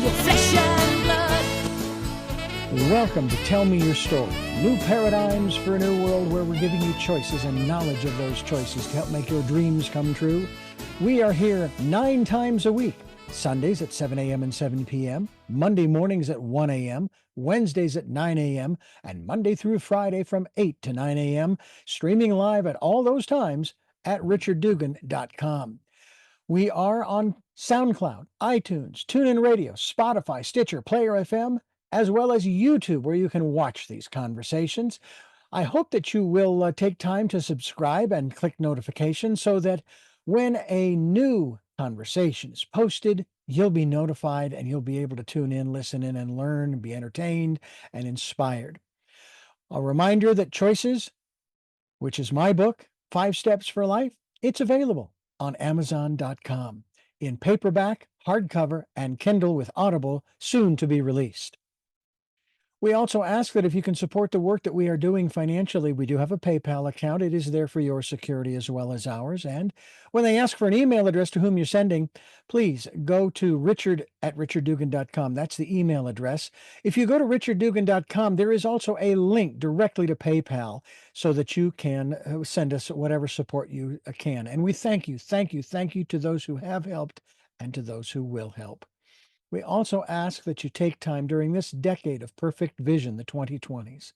your flesh and blood. Welcome to Tell Me Your Story, new paradigms for a new world where we're giving you choices and knowledge of those choices to help make your dreams come true. We are here 9 times a week, Sundays at 7 a.m. and 7 p.m., Monday mornings at 1 a.m., Wednesdays at 9 a.m., and Monday through Friday from 8 to 9 a.m., streaming live at all those times at richarddugan.com. We are on SoundCloud, iTunes, TuneIn Radio, Spotify, Stitcher, Player FM, as well as YouTube, where you can watch these conversations. I hope that you will take time to subscribe and click notifications so that when a new conversation is posted, you'll be notified and you'll be able to tune in, listen in, and learn, and be entertained and inspired. A reminder that Choices, which is my book, 5 Steps for Life, it's available on Amazon.com in paperback, hardcover, and Kindle with Audible, soon to be released. We also ask that if you can support the work that we are doing financially, we do have a PayPal account. It is there for your security as well as ours. And when they ask for an email address to whom you're sending, please go to richard@richarddugan.com. That's the email address. If you go to richarddugan.com, there is also a link directly to PayPal so that you can send us whatever support you can. And we thank you to those who have helped and to those who will help. We also ask that you take time during this decade of perfect vision, the 2020s,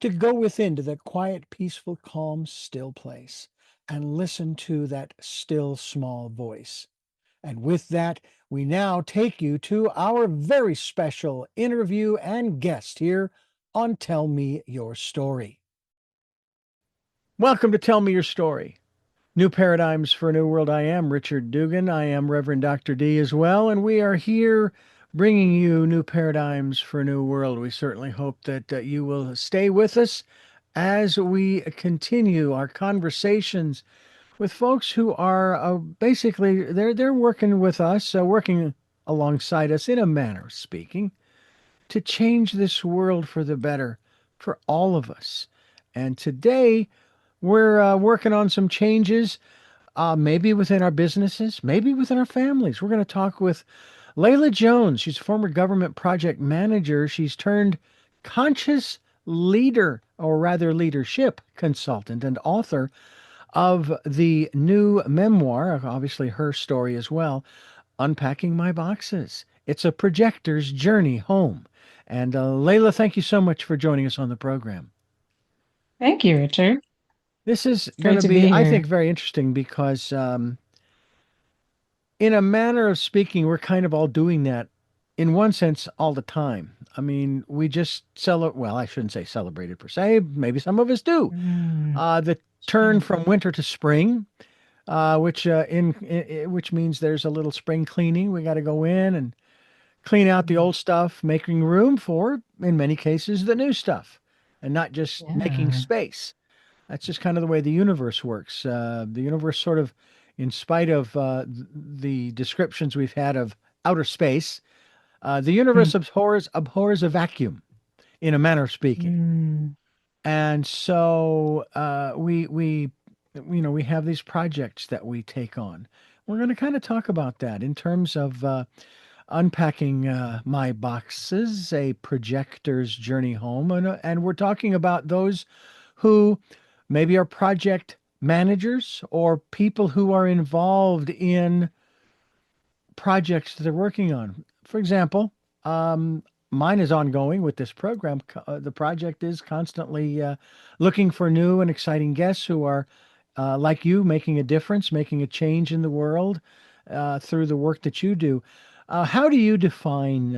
to go within to that quiet, peaceful, calm, still place and listen to that still, small voice. And with that, we now take you to our very special interview and guest here on Tell Me Your Story. Welcome to Tell Me Your Story. New Paradigms for a New World. I am Richard Dugan. I am Reverend Dr. D as well, and we are here bringing you New Paradigms for a New World. We certainly hope that you will stay with us as we continue our conversations with folks who are basically, they're working with us, working alongside us in a manner of speaking, to change this world for the better for all of us. And today, we're working on some changes, maybe within our businesses, maybe within our families. We're going to talk with Leila Jones. She's a former government project manager. She's turned conscious leader, or rather leadership consultant and author of the new memoir, obviously her story as well, Unpacking My Boxes. It's a projector's journey home. And Leila, thank you so much for joining us on the program. Thank you, Richard. This is going Great to to be, be I here. think, very interesting because, in a manner of speaking, we're kind of all doing that in one sense all the time. I mean, we just well, I shouldn't say celebrated per se. Maybe some of us do. The turn from winter to spring, which means there's a little spring cleaning. We got to go in and clean out the old stuff, making room for, in many cases, the new stuff, and not just making space. That's just kind of the way the universe works. The universe sort of, in spite of the descriptions we've had of outer space, the universe abhors a vacuum, in a manner of speaking. And so we have these projects that we take on. We're going to kind of talk about that in terms of unpacking my boxes, a projector's journey home, and we're talking about those who maybe are project managers or people who are involved in projects that they're working on. For example, mine is ongoing with this program. The project is constantly looking for new and exciting guests who are, like you, making a difference, making a change in the world through the work that you do. How do you define,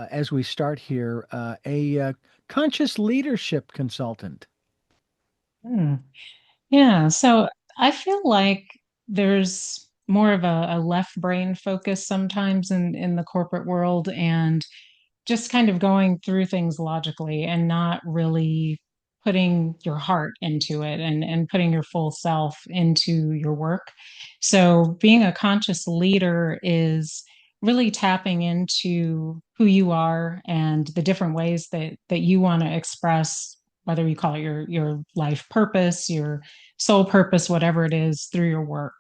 as we start here, a conscious leadership consultant? Yeah, so I feel like there's more of a left brain focus sometimes in the corporate world, and just kind of going through things logically and not really putting your heart into it and putting your full self into your work. So being a conscious leader is really tapping into who you are and the different ways that you want to express, whether you call it your life purpose, your soul purpose, whatever it is, through your work.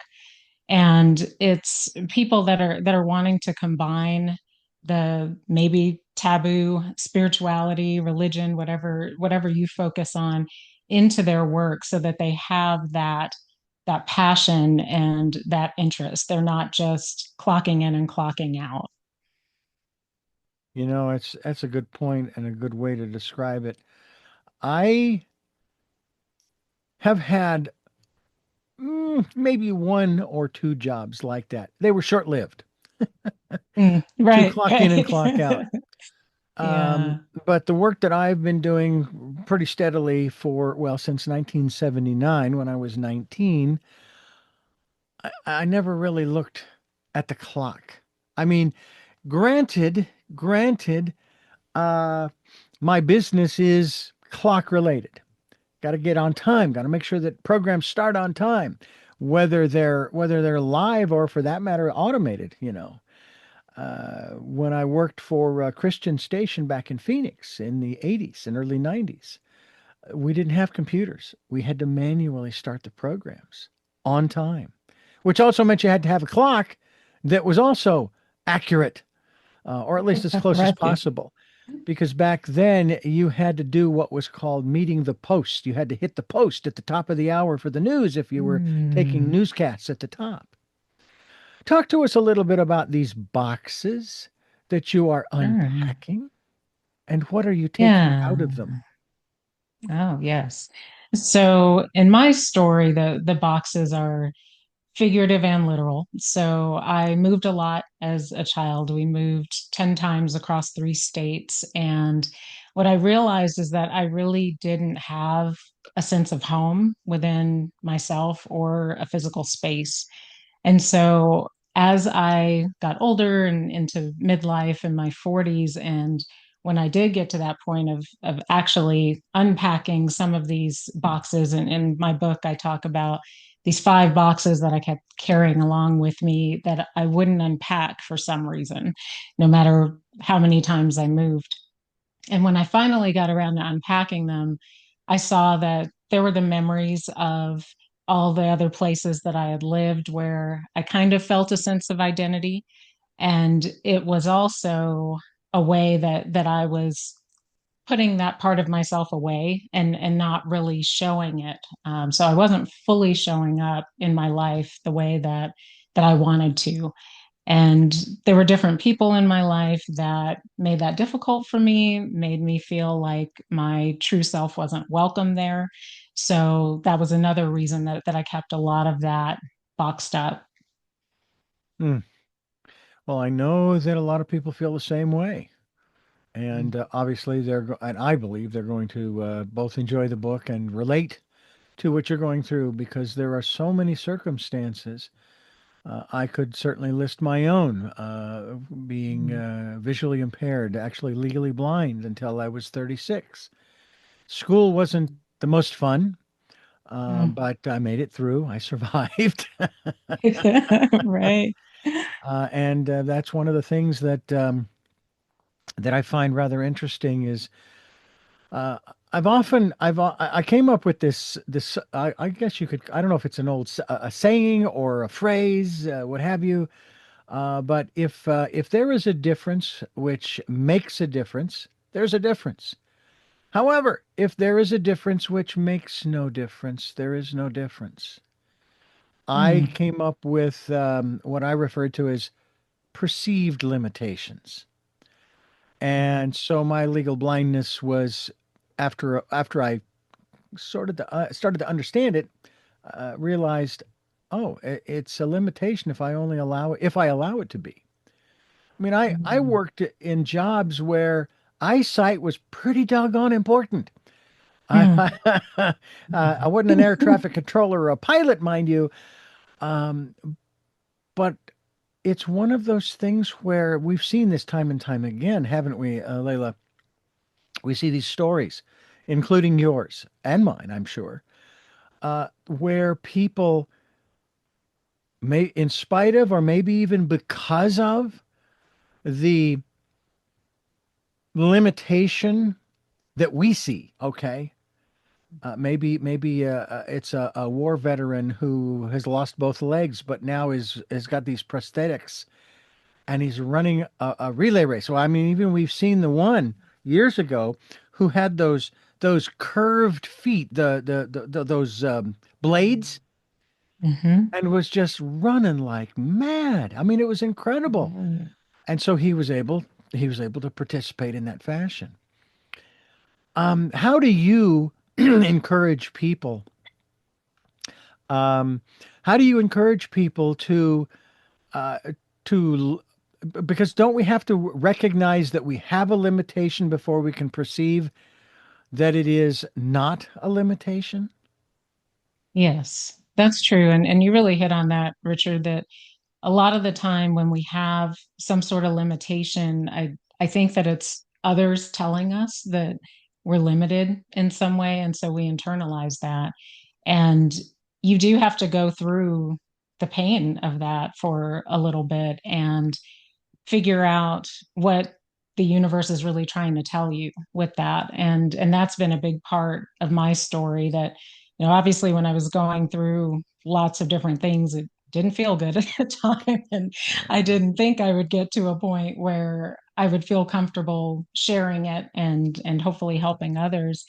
And it's people that are wanting to combine the maybe taboo spirituality, religion, whatever you focus on into their work so that they have that passion and that interest. They're not just clocking in and clocking out. You know, that's a good point and a good way to describe it. I have had maybe one or two jobs like that. They were short-lived Mm, to right, clock in and right. clock out. Um, Yeah. but the work that I've been doing pretty steadily for, well, since 1979, when I was 19, I never really looked at the clock. I mean, granted, uh, my business is clock related. Got to get on time. Got to make sure that programs start on time, whether they're live or, for that matter, automated. When I worked for Christian Station back in Phoenix in the 80s and early 90s, we didn't have computers. We had to manually start the programs on time, which also meant you had to have a clock that was also accurate, or at least as close as Right. possible. Because back then you had to do what was called meeting the post. You had to hit the post at the top of the hour for the news if you were taking Mm, newscasts at the top. Talk to us a little bit about these boxes that you are sure. unpacking and what are you taking Yeah. out of them? Oh, yes. So in my story, the boxes are figurative and literal. So I moved a lot as a child. We moved 10 times across 3 states. And what I realized is that I really didn't have a sense of home within myself or a physical space. And so as I got older and into midlife in my 40s, and when I did get to that point of actually unpacking some of these boxes, and in my book, I talk about these 5 boxes that I kept carrying along with me that I wouldn't unpack for some reason, no matter how many times I moved. And when I finally got around to unpacking them, I saw that there were the memories of all the other places that I had lived where I kind of felt a sense of identity. And it was also a way that I was putting that part of myself away and not really showing it. So I wasn't fully showing up in my life the way that I wanted to. And there were different people in my life that made that difficult for me, made me feel like my true self wasn't welcome there. So that was another reason that I kept a lot of that boxed up. Hmm. Well, I know that a lot of people feel the same way. And obviously, and I believe they're going to both enjoy the book and relate to what you're going through because there are so many circumstances. I could certainly list my own, being visually impaired, actually legally blind until I was 36. School wasn't the most fun, Mm. but I made it through. I survived. Right. And that's one of the things that I find rather interesting is uh, I came up with this I guess you could, I don't know if it's an a saying or a phrase, what have you. But if there is a difference which makes a difference, there's a difference. However, if there is a difference which makes no difference, there is no difference. I Mm. came up with what I refer to as perceived limitations. And so my legal blindness was after I started to understand it, realized, oh, it's a limitation if I allow it to be. I mean, I Mm. worked in jobs where eyesight was pretty doggone important. Mm. I wasn't an air traffic controller or a pilot, mind you, um, but it's one of those things where we've seen this time and time again, haven't we, Layla? We see these stories, including yours and mine, I'm sure, where people may, in spite of, or maybe even because of the limitation that we see, okay? Maybe it's a war veteran who has lost both legs, but now is has got these prosthetics, and he's running a relay race. So I mean, even we've seen the one years ago who had those curved feet, those blades, Hmm. and was just running like mad. I mean, it was incredible. Right. And so he was able to participate in that fashion. How do you encourage people? Um, how do you encourage people uh, to because don't we have to recognize that we have a limitation before we can perceive that it is not a limitation? Yes, that's true. And you really hit on that, Richard, that a lot of the time when we have some sort of limitation, I think that it's others telling us that we're limited in some way. And so we internalize that. And you do have to go through the pain of that for a little bit and figure out what the universe is really trying to tell you with that. And that's been a big part of my story that, obviously when I was going through lots of different things, it didn't feel good at the time. And I didn't think I would get to a point where I would feel comfortable sharing it and hopefully helping others.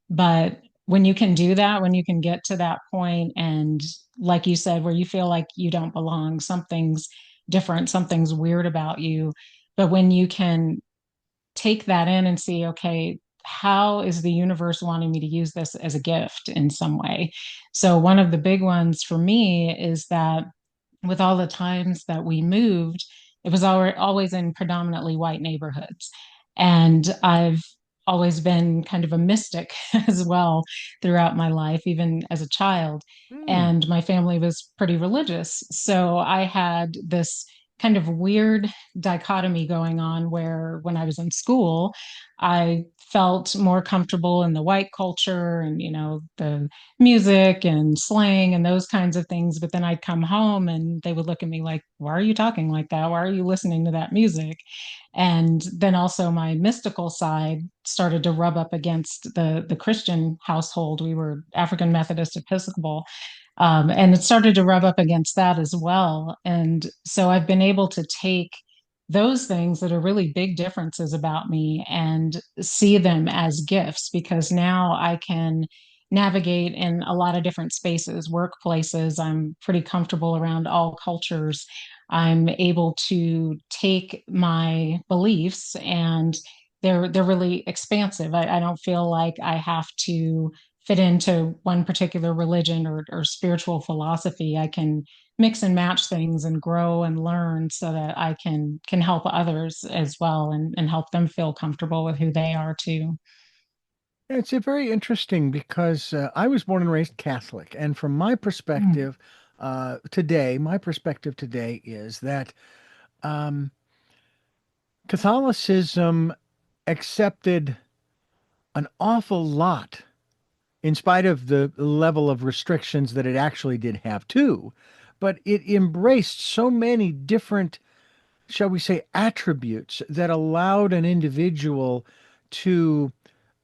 But when you can do that, when you can get to that point and like you said, where you feel like you don't belong, something's different, something's weird about you. But when you can take that in and see, okay, how is the universe wanting me to use this as a gift in some way? So, one of the big ones for me is that with all the times that we moved, it was always in predominantly white neighborhoods. And I've always been kind of a mystic as well throughout my life, even as a child. Hmm. And my family was pretty religious. So I had this kind of weird dichotomy going on where when I was in school, I felt more comfortable in the white culture and, the music and slang and those kinds of things. But then I'd come home and they would look at me like, why are you talking like that? Why are you listening to that music? And then also my mystical side started to rub up against the Christian household. We were African Methodist Episcopal. And it started to rub up against that as well. And so I've been able to take those things that are really big differences about me and see them as gifts because now I can navigate in a lot of different spaces, workplaces. I'm pretty comfortable around all cultures. I'm able to take my beliefs and they're really expansive. I don't feel like I have to fit into one particular religion or spiritual philosophy. I can mix and match things and grow and learn so that I can help others as well and help them feel comfortable with who they are too. It's very interesting because I was born and raised Catholic, and from my Mm. perspective, my perspective today is that um, Catholicism accepted an awful lot, in spite of the level of restrictions that it actually did have too. But it embraced so many different, shall we say, attributes that allowed an individual to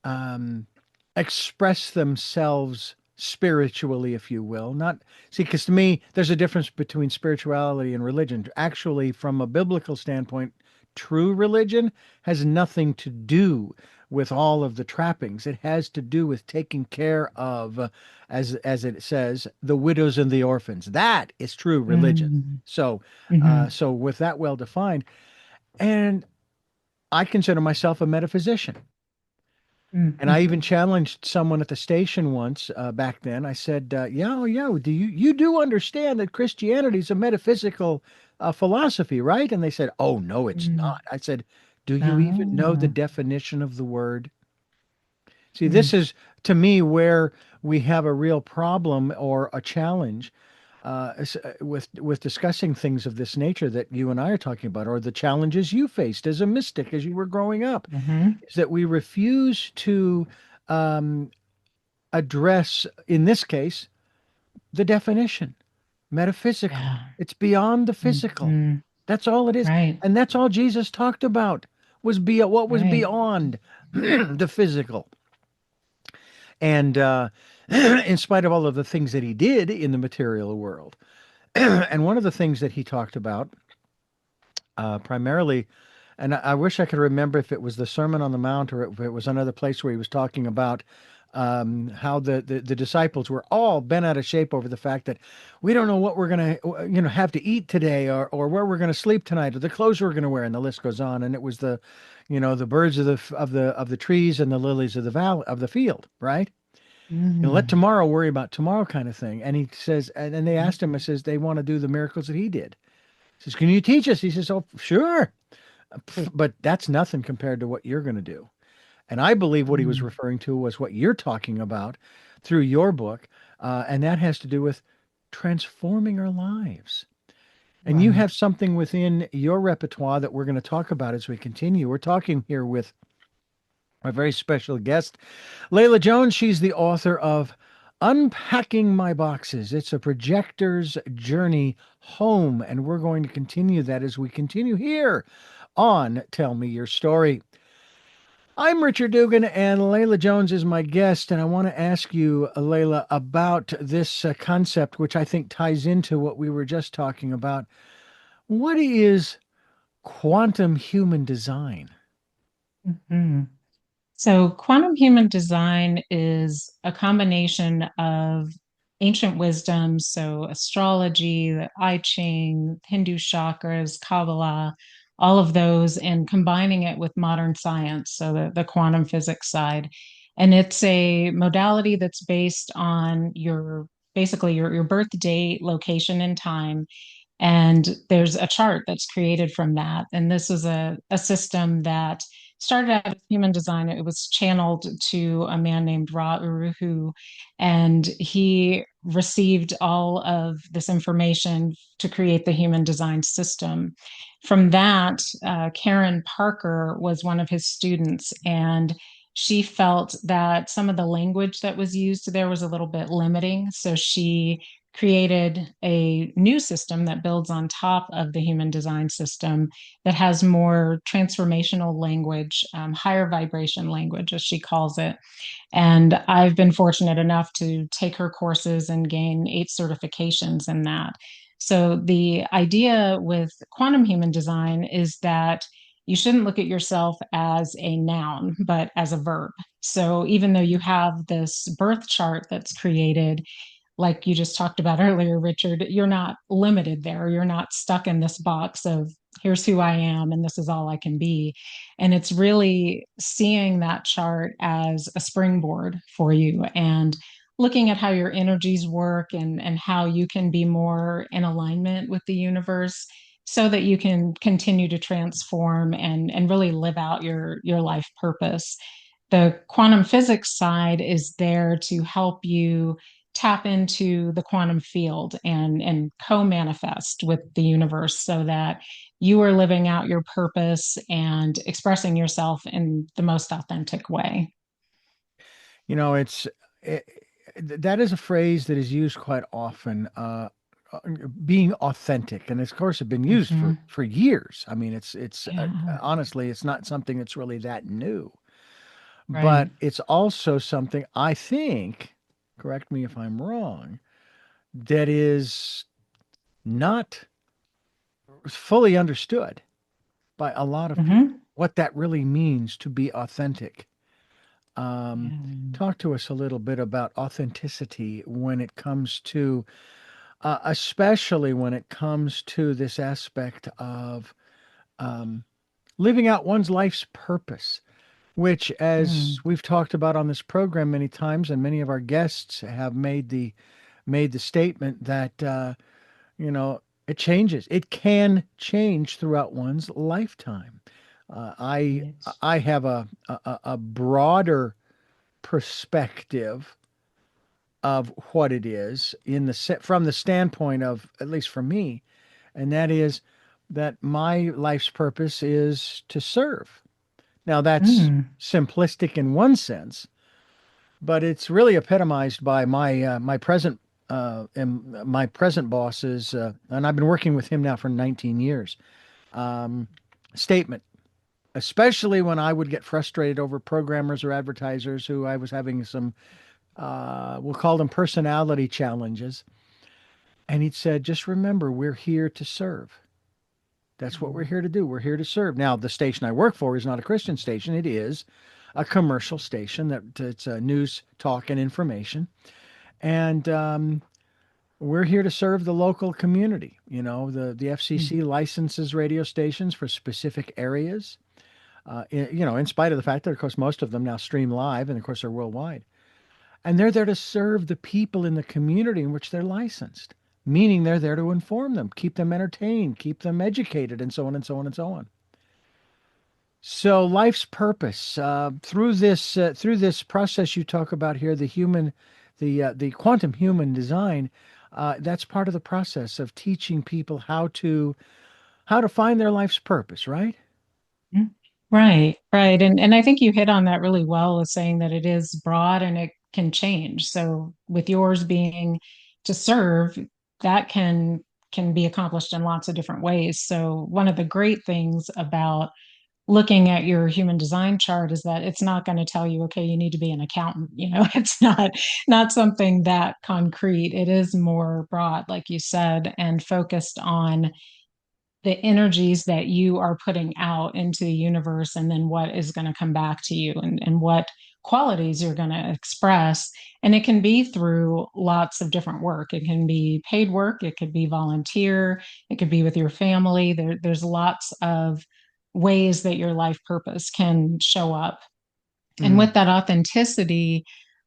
um, express themselves spiritually, if you will. Not see, because to me, there's a difference between spirituality and religion. Actually, from a biblical standpoint, true religion has nothing to do with all of the trappings. It has to do with taking care of, as it says, the widows and the orphans. That is true religion. Mm. So, Hmm. so with that well defined, and I consider myself a metaphysician. And I Hmm. even challenged someone at the station once back then. I said, "Yeah, oh, yeah, do you do understand that Christianity is a metaphysical philosophy, right?" And they said, "Oh, no, it's Mm. not." I said, "Do you even know the Oh. definition of the word?" See, this Mm. is to me where we have a real problem or a challenge with discussing things of this nature that you and I are talking about, or the challenges you faced as a mystic as you were growing up, Hmm. is that we refuse to um, address, in this case, the definition, metaphysical. Yeah. It's beyond the physical. Hmm. That's all it is, Right. and that's all Jesus talked about was be what was Right. beyond the physical. And in spite of all of the things that he did in the material world, and one of the things that he talked about primarily. And I wish I could remember if it was the Sermon on the Mount or if it was another place where he was talking about how the disciples were all bent out of shape over the fact that we don't know what we're going to have to eat today, or where we're going to sleep tonight, or the clothes we're going to wear, and the list goes on. And it was the birds of the trees and the lilies of the valley of the field, right? Let Mm. tomorrow worry about tomorrow, kind of thing. And he says, and then they asked him, I says, they want to do the miracles that he did. He says, can you teach us? He says, oh, sure. But that's nothing compared to what you're going to do. And I believe what he was Mm. referring to was what you're talking about through your book. And that has to do with transforming our lives. And you Right. have something within your repertoire that we're going to talk about as we continue. We're talking here with a very special guest, Leila Jones. She's the author of Unpacking My Boxes. It's a projector's journey home. And we're going to continue that as we continue here on Tell Me Your Story. I'm Richard Dugan, and Leila Jones is my guest. And I want to ask you, Leila, about this concept, which I think ties into what we were just talking about. What is quantum human design? Mhm. So, quantum human design is a combination of ancient wisdom, so astrology, the I Ching, Hindu chakras, Kabbalah, all of those, and combining it with modern science, so the quantum physics side. And it's a modality that's based on your birth date, location, and time. And there's a chart that's created from that. And this is a system that started out as human design. It was channeled to a man named Ra Uruhu, and he received all of this information to create the human design system. From that, Karen Parker was one of his students, and she felt that some of the language that was used there was a little bit limiting. So she created a new system that builds on top of the human design system that has more transformational language, higher vibration language, as she calls it. And I've been fortunate enough to take her courses and gain 8 certifications in that. So, the idea with quantum human design is that you shouldn't look at yourself as a noun, but as a verb. So, even though you have this birth chart that's created, like you just talked about earlier, Richard, you're not limited there. You're not stuck in this box of here's who I am and this is all I can be. And it's really seeing that chart as a springboard for you and looking at how your energies work and how you can be more in alignment with the universe so that you can continue to transform and really live out your life purpose. The quantum physics side is there to help you tap into the quantum field and co-manifest with the universe so that you are living out your purpose and expressing yourself in the most authentic way. You know, it, that is a phrase that is used quite often. Being authentic, and of course, have been used for Mhm. years. I mean, it's Yeah, honestly, it's not something that's really that new, right. but it's also something I think. Correct me if I'm wrong. That is not fully understood by a lot of people. Hmm. What that really means to be authentic. Um, Yeah. Talk to us a little bit about authenticity when it comes to, especially when it comes to this aspect of um, living out one's life's purpose, which, as Mm. we've talked about on this program many times, and many of our guests have made the statement that it changes. It can change throughout one's lifetime. I Right. I have a broader perspective of what it is from the standpoint of, at least for me, and that is that my life's purpose is to serve. Now that's Mm. simplistic in one sense, but it's really epitomized by my present bosses, and I've been working with him now for 19 years. Um, Statement, especially when I would get frustrated over programmers or advertisers who I was having some, we'll call them personality challenges. And he'd said, just remember, we're here to serve. That's what we're Mm. here to do. We're here to serve. Now, the station I work for is not a Christian station. It is a commercial station that it's news, talk, and information. And we're here to serve the local community. You know, the FCC licenses radio stations for specific areas. You know, in spite of the fact that, of course, most of them now stream live, and of course, they're worldwide. And they're there to serve the people in the community in which they're licensed, meaning they're there to inform them, keep them entertained, keep them educated, and so on and so on and so on. So life's purpose through this process you talk about here, the quantum human design, that's part of the process of teaching people how to find their life's purpose, right? Mhm. Right, right. And I think you hit on that really well, as saying that it is broad and it can change. So with yours being to serve, that can be accomplished in lots of different ways. So one of the great things about looking at your human design chart is that it's not going to tell you, okay, you need to be an accountant. It's not something that concrete. It is more broad, like you said, and focused on the energies that you are putting out into the universe, and then what is going to come back to you, and what qualities you're going to express. And it can be through lots of different work. It can be paid work, it could be volunteer, it could be with your family. There's lots of ways that your life purpose can show up. And Mm, with that authenticity,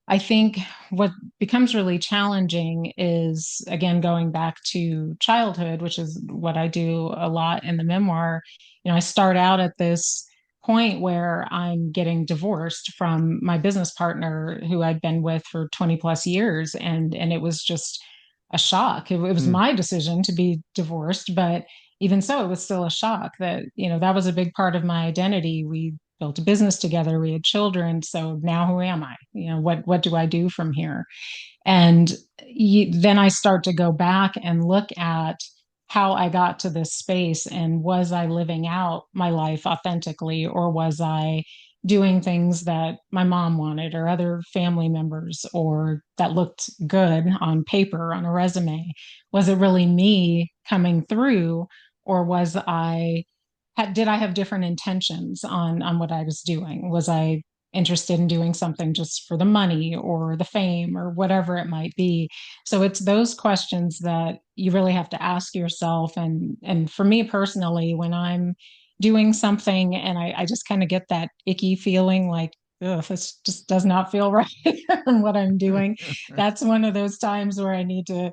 I think what becomes really challenging is, again, going back to childhood, which is what I do a lot in the memoir. I start out at this point where I'm getting divorced from my business partner who I'd been with for 20 plus years. And it was just a shock. It was mm, my decision to be divorced, but even so, it was still a shock that, that was a big part of my identity. We built a business together, we had children. So now who am I? What do I do from here? And then I start to go back and look at how I got to this space, and was I living out my life authentically, or was I doing things that my mom wanted or other family members, or that looked good on paper, on a resume? Was it really me coming through, or did I have different intentions on what I was doing? Was I interested in doing something just for the money or the fame or whatever it might be? So it's those questions that you really have to ask yourself. And for me personally, when I'm doing something and I just kind of get that icky feeling like, ugh, this just does not feel right in what I'm doing, that's one of those times where I need to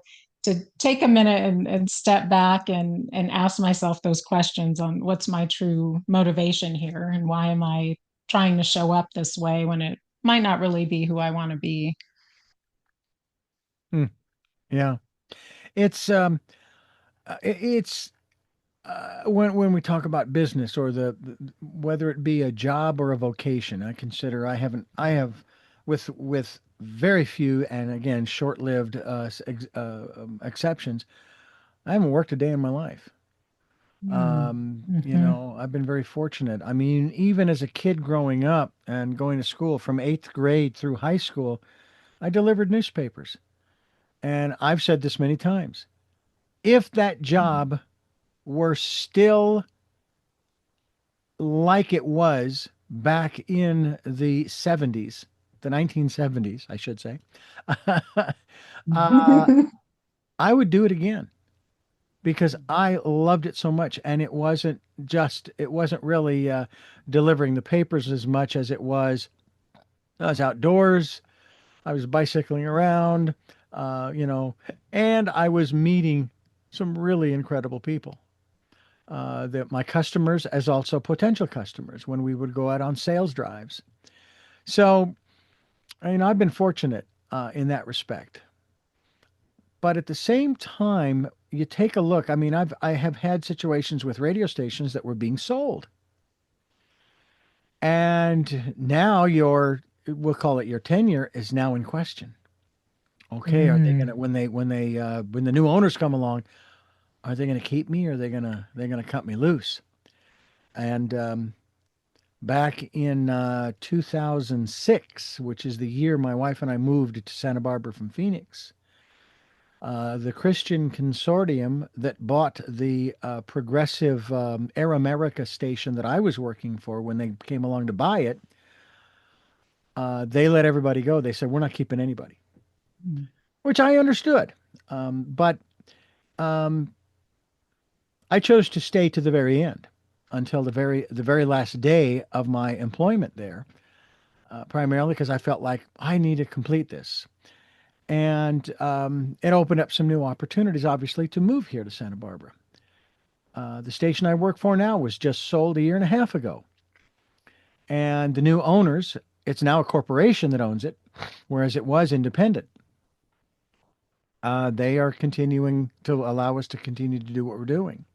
take a minute and step back and ask myself those questions on what's my true motivation here, and why am I trying to show up this way when it might not really be who I want to be. mm. Yeah, it's it's when we talk about business or whether it be a job or a vocation, I have with very few and again short-lived exceptions, I haven't worked a day in my life. Mm. You Hmm. know, I've been very fortunate. I mean, even as a kid growing up and going to school from eighth grade through high school, I delivered newspapers. And I've said this many times. If that job were still like it was back in the 70s, the 1970s, I should say, uh, I would do it again because I loved it so much. And it wasn't really delivering the papers as much as it was, I was outdoors, I was bicycling around, you know, and I was meeting some really incredible people. That my customers as also potential customers when we would go out on sales drives. So, I've been fortunate in that respect. But at the same time, you take a look. I have had situations with radio stations that were being sold, and now we'll call it your tenure is now in question. Okay, are they gonna Mm. when the new owners come along, are they gonna keep me or are they're gonna cut me loose? And back in 2006, which is the year my wife and I moved to Santa Barbara from Phoenix, The Christian consortium that bought the progressive Air America station that I was working for when they came along to buy it, they let everybody go. They said, we're not keeping anybody, Mm. which I understood. But um, I chose to stay to the very end until the very last day of my employment there, primarily because I felt like I need to complete this. And it opened up some new opportunities, obviously, to move here to Santa Barbara. The station I work for now was just sold a year and a half ago. And the new owners, it's now a corporation that owns it, whereas it was independent. They are continuing to allow us to continue to do what we're doing,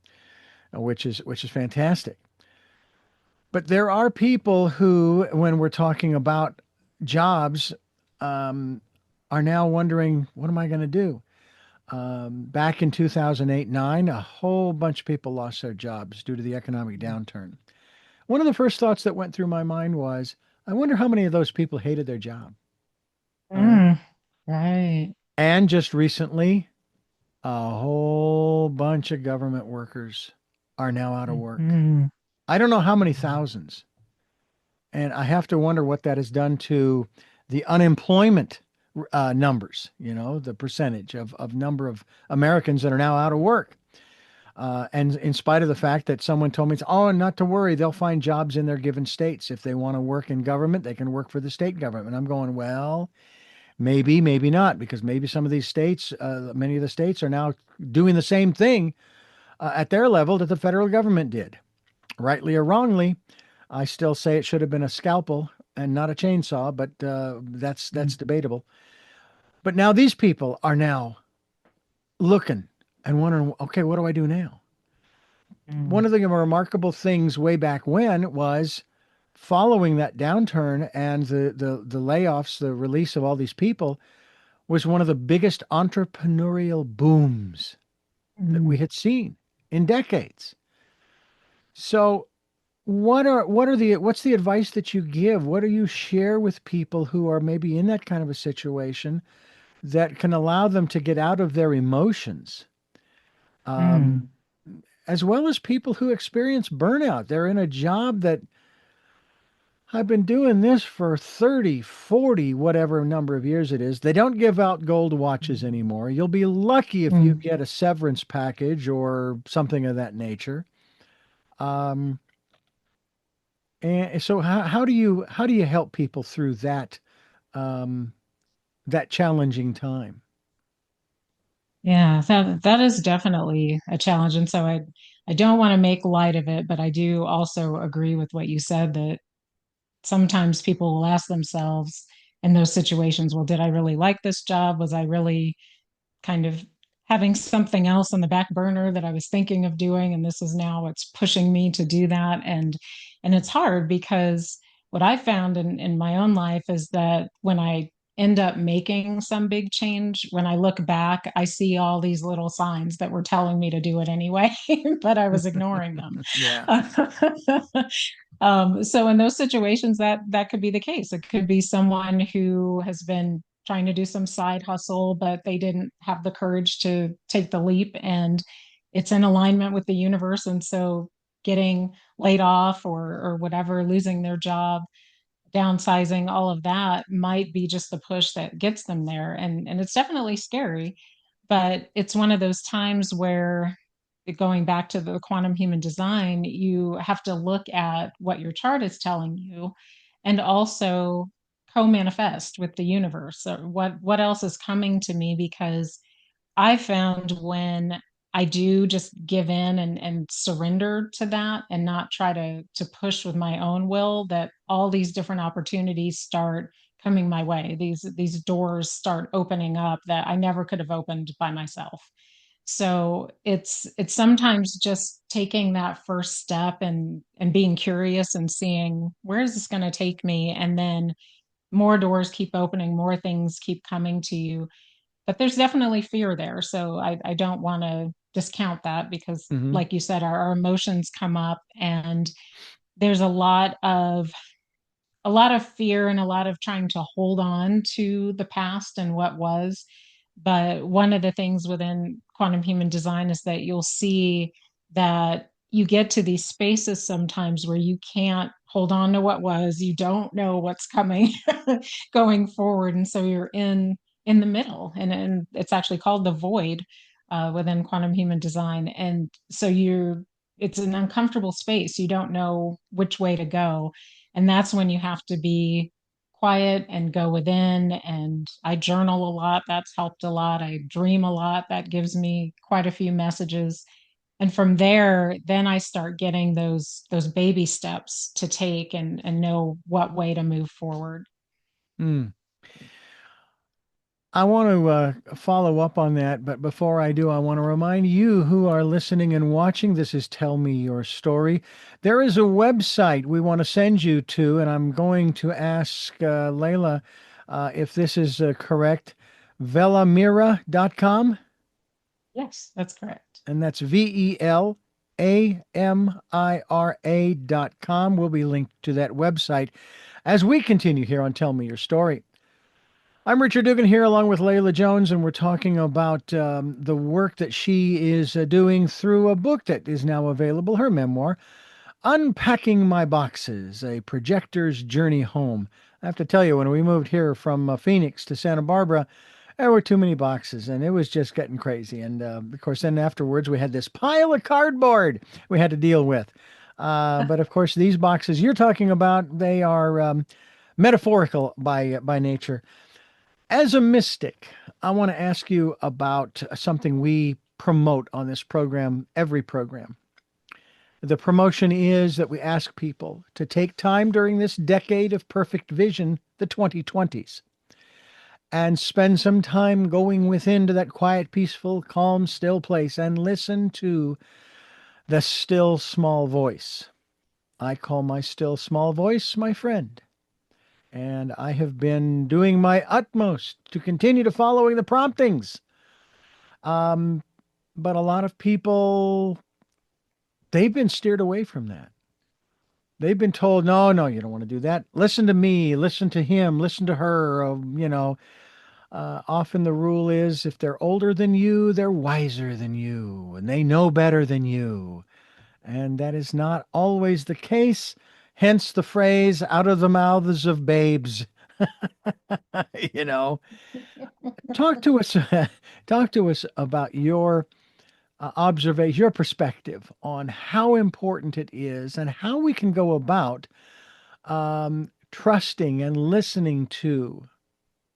which is fantastic. But there are people who, when we're talking about jobs, um, are now wondering, what am I going to do? Back in 2008, 9, a whole bunch of people lost their jobs due to the economic downturn. One of the first thoughts that went through my mind was, I wonder how many of those people hated their job. All right. Mm, right. And just recently, a whole bunch of government workers are now out of work. Mhm. I don't know how many thousands. And I have to wonder what that has done to the unemployment numbers, the percentage of number of Americans that are now out of work. And in spite of the fact that someone told me, oh, not to worry, they'll find jobs in their given states. If they want to work in government, they can work for the state government. And I'm going, well, maybe, maybe not, because maybe some of these states, many of the states are now doing the same thing at their level that the federal government did. Rightly or wrongly, I still say it should have been a scalpel and not a chainsaw, but that's debatable. But now these people are now looking and wondering, okay, what do I do now? One Mm, of the remarkable things way back when was following that downturn and the layoffs, the release of all these people was one of the biggest entrepreneurial booms that we mm, had seen in decades. So what's the advice that you give? What do you share with people who are maybe in that kind of a situation that can allow them to get out of their emotions? Um, mm, as well as people who experience burnout. They're in a job that I've been doing this for 30, 40, whatever number of years it is. They don't give out gold watches anymore. You'll be lucky if you mm. get a severance package or something of that nature. Um, and so how do you help people through um, that challenging time? Yeah, that is definitely a challenge. And so I don't want to make light of it, but I do also agree with what you said that sometimes people will ask themselves in those situations, well, did I really like this job? Was I really kind of having something else on the back burner that I was thinking of doing, and this is now what's pushing me to do that. And it's hard because what I found in my own life is that when I end up making some big change, when I look back, I see all these little signs that were telling me to do it anyway, but I was ignoring them. Yeah. So in those situations, that could be the case. It could be someone who has been trying to do some side hustle, but they didn't have the courage to take the leap, and it's in alignment with the universe. And so getting laid off or whatever, losing their job, downsizing, all of that might be just the push that gets them there. And it's definitely scary, but it's one of those times where, going back to the quantum human design, you have to look at what your chart is telling you and also co-manifest with the universe. Or what else is coming to me? Because I found when I do just give in and surrender to that and not try to push with my own will, that all these different opportunities start coming my way. These doors start opening up that I never could have opened by myself. So it's sometimes just taking that first step and being curious and seeing, where is this going to take me? And then more doors keep opening, more things keep coming to you, but there's definitely fear there. So I don't want to discount that because, Hmm. like you said, our emotions come up, and there's a lot of fear and a lot of trying to hold on to the past and what was. But one of the things within quantum human design is that you'll see that you get to these spaces sometimes where you can't hold on to what was, you don't know what's coming going forward. And so you're in the middle, and it's actually called the void within quantum human design. And so it's an uncomfortable space. You don't know which way to go. And that's when you have to be quiet and go within. And I journal a lot. That's helped a lot. I dream a lot. That gives me quite a few messages. And from there, then I start getting those baby steps to take and know what way to move forward. Mm. I want to follow up on that, but before I do, I want to remind you who are listening and watching. This is Tell Me Your Story. There is a website we want to send you to, and I'm going to ask Leila if this is correct. VelaMira.com, Yes, that's correct. and that's VelaMira.com. We'll be linked to that website as we continue here on Tell Me Your Story. I'm Richard Dugan here along with Leila Jones, and we're talking about the work that she is doing through a book that is now available, her memoir, Unpacking My Boxes, a projector's journey home. I have to tell you, when we moved here from Phoenix to Santa Barbara, there were too many boxes, and it was just getting crazy. And of course, then afterwards, we had this pile of cardboard we had to deal with. But of course, these boxes you're talking about, they are metaphorical by nature. As a mystic, I want to ask you about something we promote on this program, every program. The promotion is that we ask people to take time during this decade of perfect vision, the 2020s, and spend some time going within to that quiet, peaceful, calm, still place and listen to the still small voice. I call my still small voice my friend. And I have been doing my utmost to continue to following the promptings. Um, but a lot of people, they've been steered away from that. They've been told, no, no, you don't want to do that. Listen to me, listen to him, listen to her. Often the rule is if they're older than you, they're wiser than you, and they know better than you. And that is not always the case. Hence the phrase, out of the mouths of babes. you know, talk to us, talk to us about your observation, your perspective on how important it is and how we can go about trusting and listening to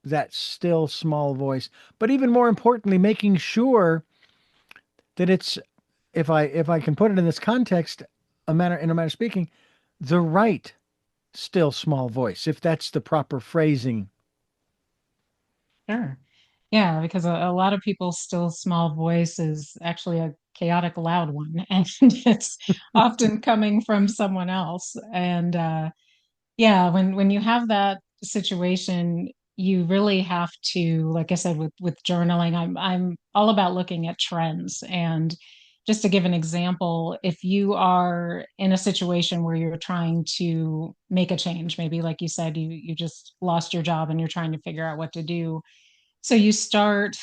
that still small voice. But even more importantly, making sure that it's, if I can put it in this context, in a manner of speaking, the right still small voice, if that's the proper phrasing. Sure. Yeah, because a lot of people's still small voice is actually a chaotic loud one, and it's often coming from someone else. And yeah, when you have that situation, you really have to, like I said, with journaling, I'm all about looking at trends. And just to give an example, if you are in a situation where you're trying to make a change, maybe like you said, you just lost your job and you're trying to figure out what to do. So you start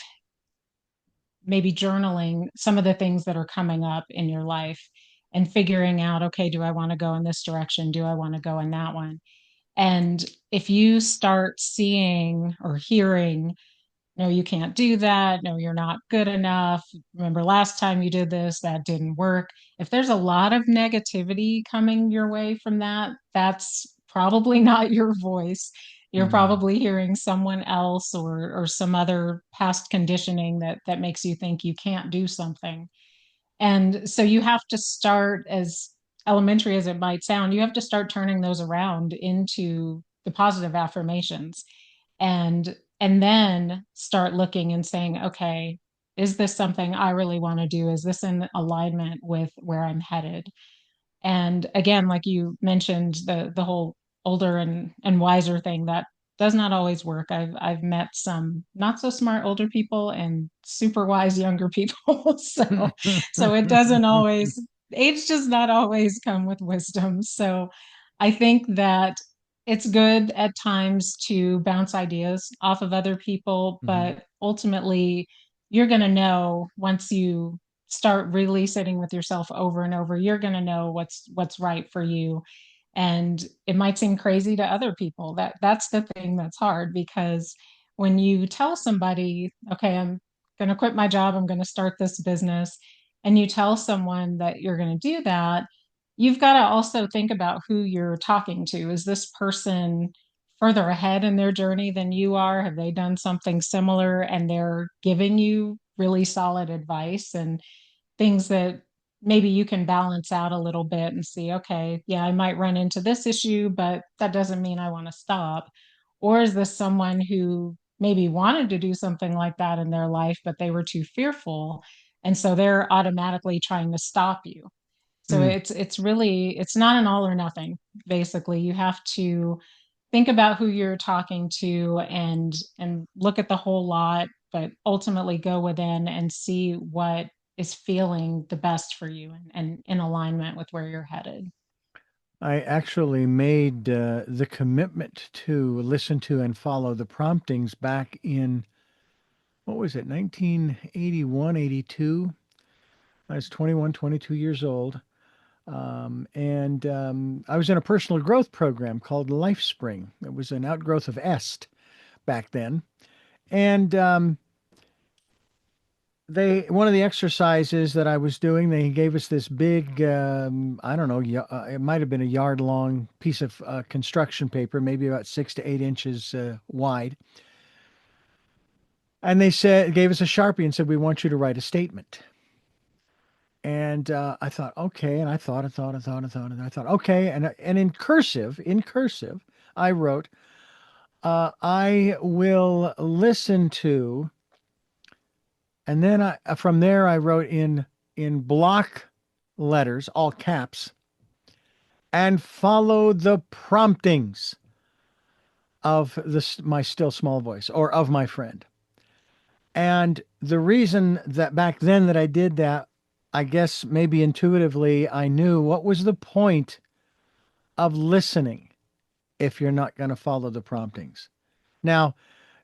maybe journaling some of the things that are coming up in your life and figuring out, okay, do I want to go in this direction? Do I want to go in that one? And if you start seeing or hearing, no, you can't do that. No, you're not good enough. Remember last time you did this, that didn't work. If there's a lot of negativity coming your way from that, that's probably not your voice. You're Mm. probably hearing someone else or some other past conditioning that makes you think you can't do something. And so you have to start, as elementary as it might sound, you have to start turning those around into the positive affirmations and then start looking and saying, okay, is this something I really want to do? Is this in alignment with where I'm headed? And again, like you mentioned, the whole older and wiser thing, that does not always work. I've met some not so smart older people and super wise younger people. So it doesn't always, age does not always come with wisdom. So I think that it's good at times to bounce ideas off of other people, Mhm. but ultimately you're going to know once you start really sitting with yourself over and over, you're going to know what's right for you. And it might seem crazy to other people. That's the thing that's hard, because when you tell somebody, okay, I'm going to quit my job, I'm going to start this business, and you tell someone that you're going to do that, you've got to also think about who you're talking to. Is this person further ahead in their journey than you are? Have they done something similar and they're giving you really solid advice and things that maybe you can balance out a little bit and see, okay, yeah, I might run into this issue, but that doesn't mean I want to stop? Or is this someone who maybe wanted to do something like that in their life, but they were too fearful? And so they're automatically trying to stop you. So Mm. it's really, it's not an all or nothing. Basically, you have to think about who you're talking to and look at the whole lot, but ultimately go within and see what is feeling the best for you and in alignment with where you're headed. I actually made the commitment to listen to and follow the promptings back in, what was it, 1981, 82. I was 21, 22 years old. And I was in a personal growth program called LifeSpring. It was an outgrowth of EST back then. And one of the exercises that I was doing, they gave us this big, I don't know, it might have been a yard long piece of construction paper, maybe about 6 to 8 inches wide. And they gave us a Sharpie and said, we want you to write a statement. And I thought, okay. And I thought, and I thought, okay. And in cursive, I wrote, I will listen to, and then from there I wrote in block letters, all caps, and follow the promptings of my still small voice or of my friend. And the reason that back then that I did that, I guess maybe intuitively, I knew what was the point of listening if you're not going to follow the promptings. Now,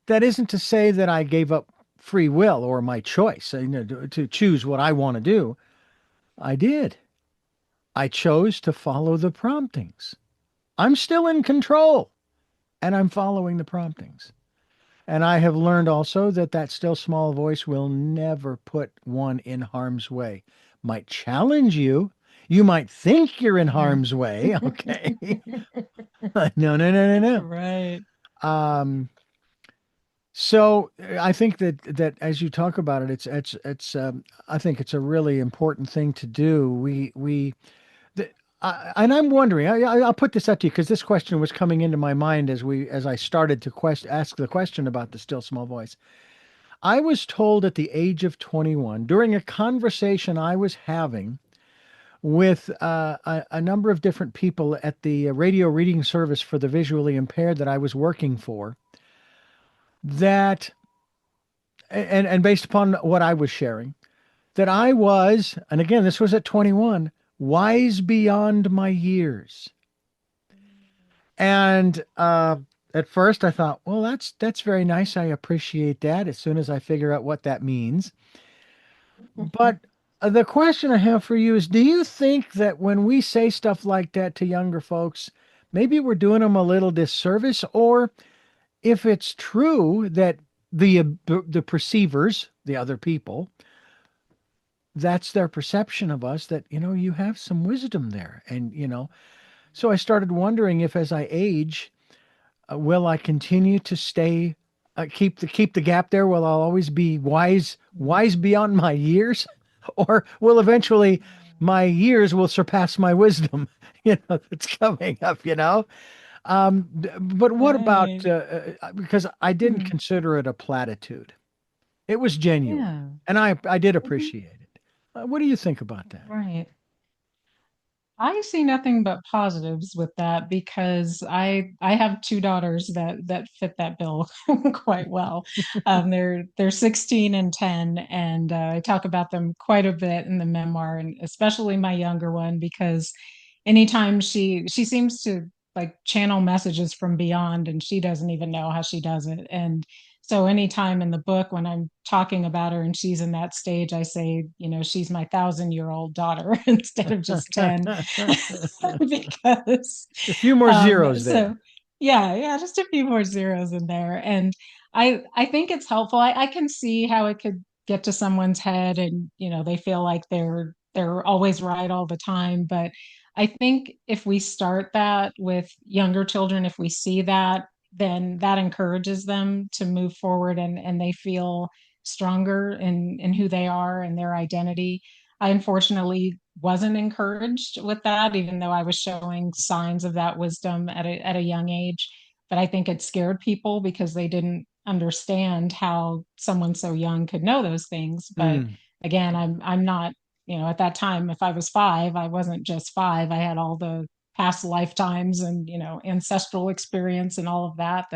that isn't to say that I gave up free will or my choice, to choose what I want to do. I did. I chose to follow the promptings. I'm still in control and I'm following the promptings. And I have learned also that that still small voice will never put one in harm's way. Might challenge you. You might think you're in Mhm. harm's way. Okay. No, no, no, no, no. Right. Um, so I think that as you talk about it, it's I think it's a really important thing to do. The, and I'm wondering, I'll put this out to you because this question was coming into my mind as I started to ask the question about the still small voice. I was told at the age of 21 during a conversation I was having with a number of different people at the radio reading service for the visually impaired that I was working for, that and based upon what I was sharing, that I was, and again, this was at 21, wise beyond my years. And at first I thought, well, that's very nice. I appreciate that as soon as I figure out what that means. But the question I have for you is, do you think that when we say stuff like that to younger folks, maybe we're doing them a little disservice? Or if it's true that the perceivers, the other people, that's their perception of us, that, you have some wisdom there. And, so I started wondering if as I age, will I continue to stay, keep the gap there? Will I always be wise beyond my years, or will eventually my years will surpass my wisdom? That's coming up. But what about? Right. Because I didn't Hmm. consider it a platitude. It was genuine, Yeah. and I did Mhm. appreciate it. What do you think about that? Right. I see nothing but positives with that, because I have two daughters that fit that bill quite well. They're 16 and 10, and I talk about them quite a bit in the memoir, and especially my younger one, because anytime she seems to like channel messages from beyond, and she doesn't even know how she does it. And So anytime in the book when I'm talking about her and she's in that stage, I say, she's my 1,000-year-old daughter instead of just 10. Because A few more zeros so there. yeah, just a few more zeros in there. And I think it's helpful. I can see how it could get to someone's head and they feel like they're always right all the time. But I think if we start that with younger children, if we see that, then that encourages them to move forward and they feel stronger in who they are and their identity. I unfortunately wasn't encouraged with that, even though I was showing signs of that wisdom at a young age. But I think it scared people because they didn't understand how someone so young could know those things. But Mm, again, I'm not, at that time, if I was five, I wasn't just five. I had all the past lifetimes and, ancestral experience and all of that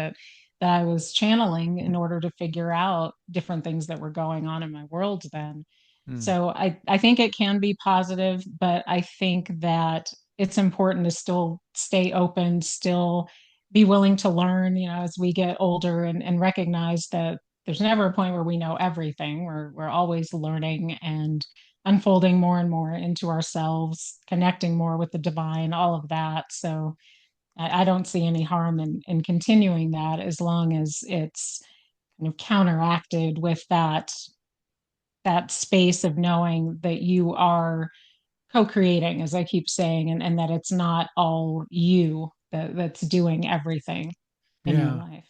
I was channeling in order to figure out different things that were going on in my world then. mm. So I think it can be positive, but I think that it's important to still stay open, still be willing to learn, as we get older and recognize that there's never a point where we know everything. We're always learning and unfolding more and more into ourselves, connecting more with the divine, all of that. So I don't see any harm in continuing that as long as it's kind of counteracted with that space of knowing that you are co-creating, as I keep saying, and that it's not all you that's doing everything in your Yeah. life.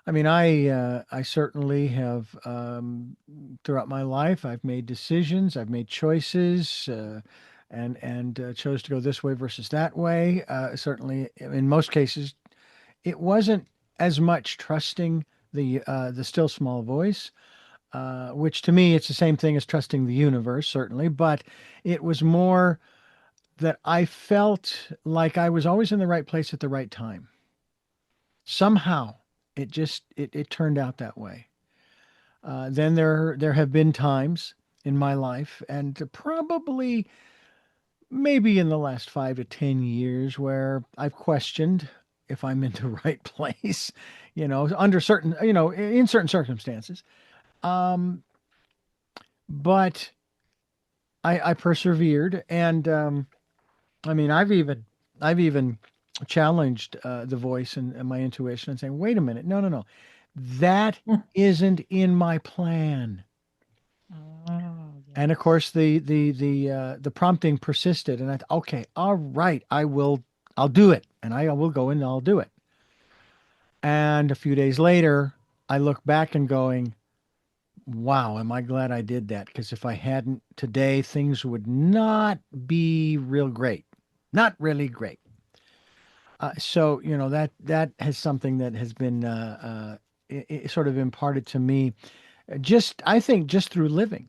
I mean, I certainly have throughout my life. I've made decisions, I've made choices, and chose to go this way versus that way. Certainly, in most cases, it wasn't as much trusting the still small voice, which to me it's the same thing as trusting the universe, certainly. But it was more that I felt like I was always in the right place at the right time. Somehow, it turned out that way. Then there have been times in my life, and probably maybe in the last 5 to 10 years, where I've questioned if I'm in the right place. Under certain, in certain circumstances. Um, but I persevered, and I mean, I've even challenged the voice and my intuition and saying, wait a minute, no, no, no, that isn't in my plan. Oh, And of yes. course, the prompting persisted, and okay, all right, I'll do it, and I will go and I'll do it. And a few days later, I look back and going, wow, am I glad I did that? Because if I hadn't today, things would not be real great, not really great. So that has something that has been sort of imparted to me, just I think just through living.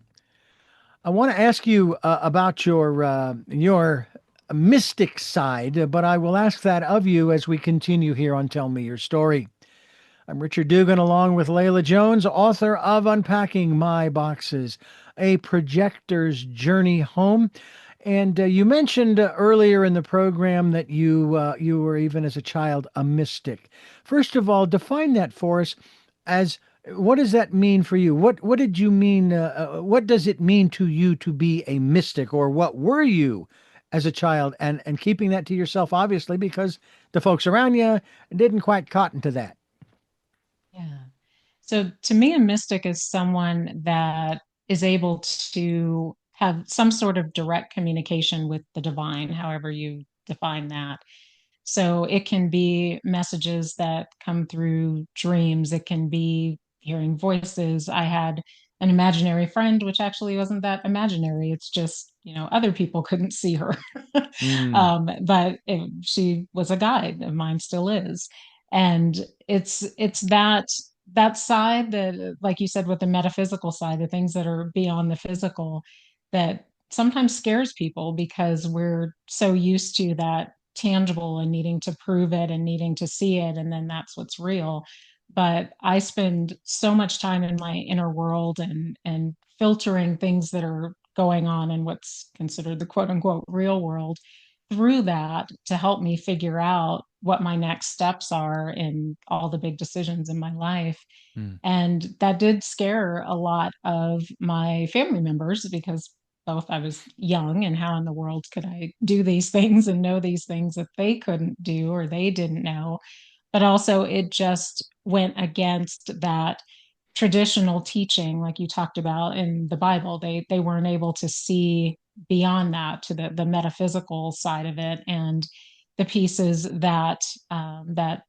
I want to ask you about your mystic side, but I will ask that of you as we continue here on Tell Me Your Story. I'm Richard Dugan, along with Leila Jones, author of Unpacking My Boxes, a projector's journey home. And you mentioned earlier in the program that you were, even as a child, a mystic. First of all, define that for us. As what does that mean for you? What did you mean? What does it mean to you to be a mystic, or what were you as a child? And keeping that to yourself, obviously, because the folks around you didn't quite cotton to that. Yeah. So to me, a mystic is someone that is able to have some sort of direct communication with the divine, however you define that. So it can be messages that come through dreams. It can be hearing voices. I had an imaginary friend, which actually wasn't that imaginary. It's just, other people couldn't see her. Mm, She was a guide of mine, still is. And it's that side that, like you said, with the metaphysical side, the things that are beyond the physical, that sometimes scares people because we're so used to that tangible and needing to prove it and needing to see it, and then that's what's real. But I spend so much time in my inner world and filtering things that are going on in what's considered the quote unquote real world through that to help me figure out what my next steps are in all the big decisions in my life. Mm. And that did scare a lot of my family members because both I was young, and how in the world could I do these things and know these things that they couldn't do or they didn't know? But also, it just went against that traditional teaching, like you talked about in the Bible. They weren't able to see beyond that to the metaphysical side of it, and the pieces that that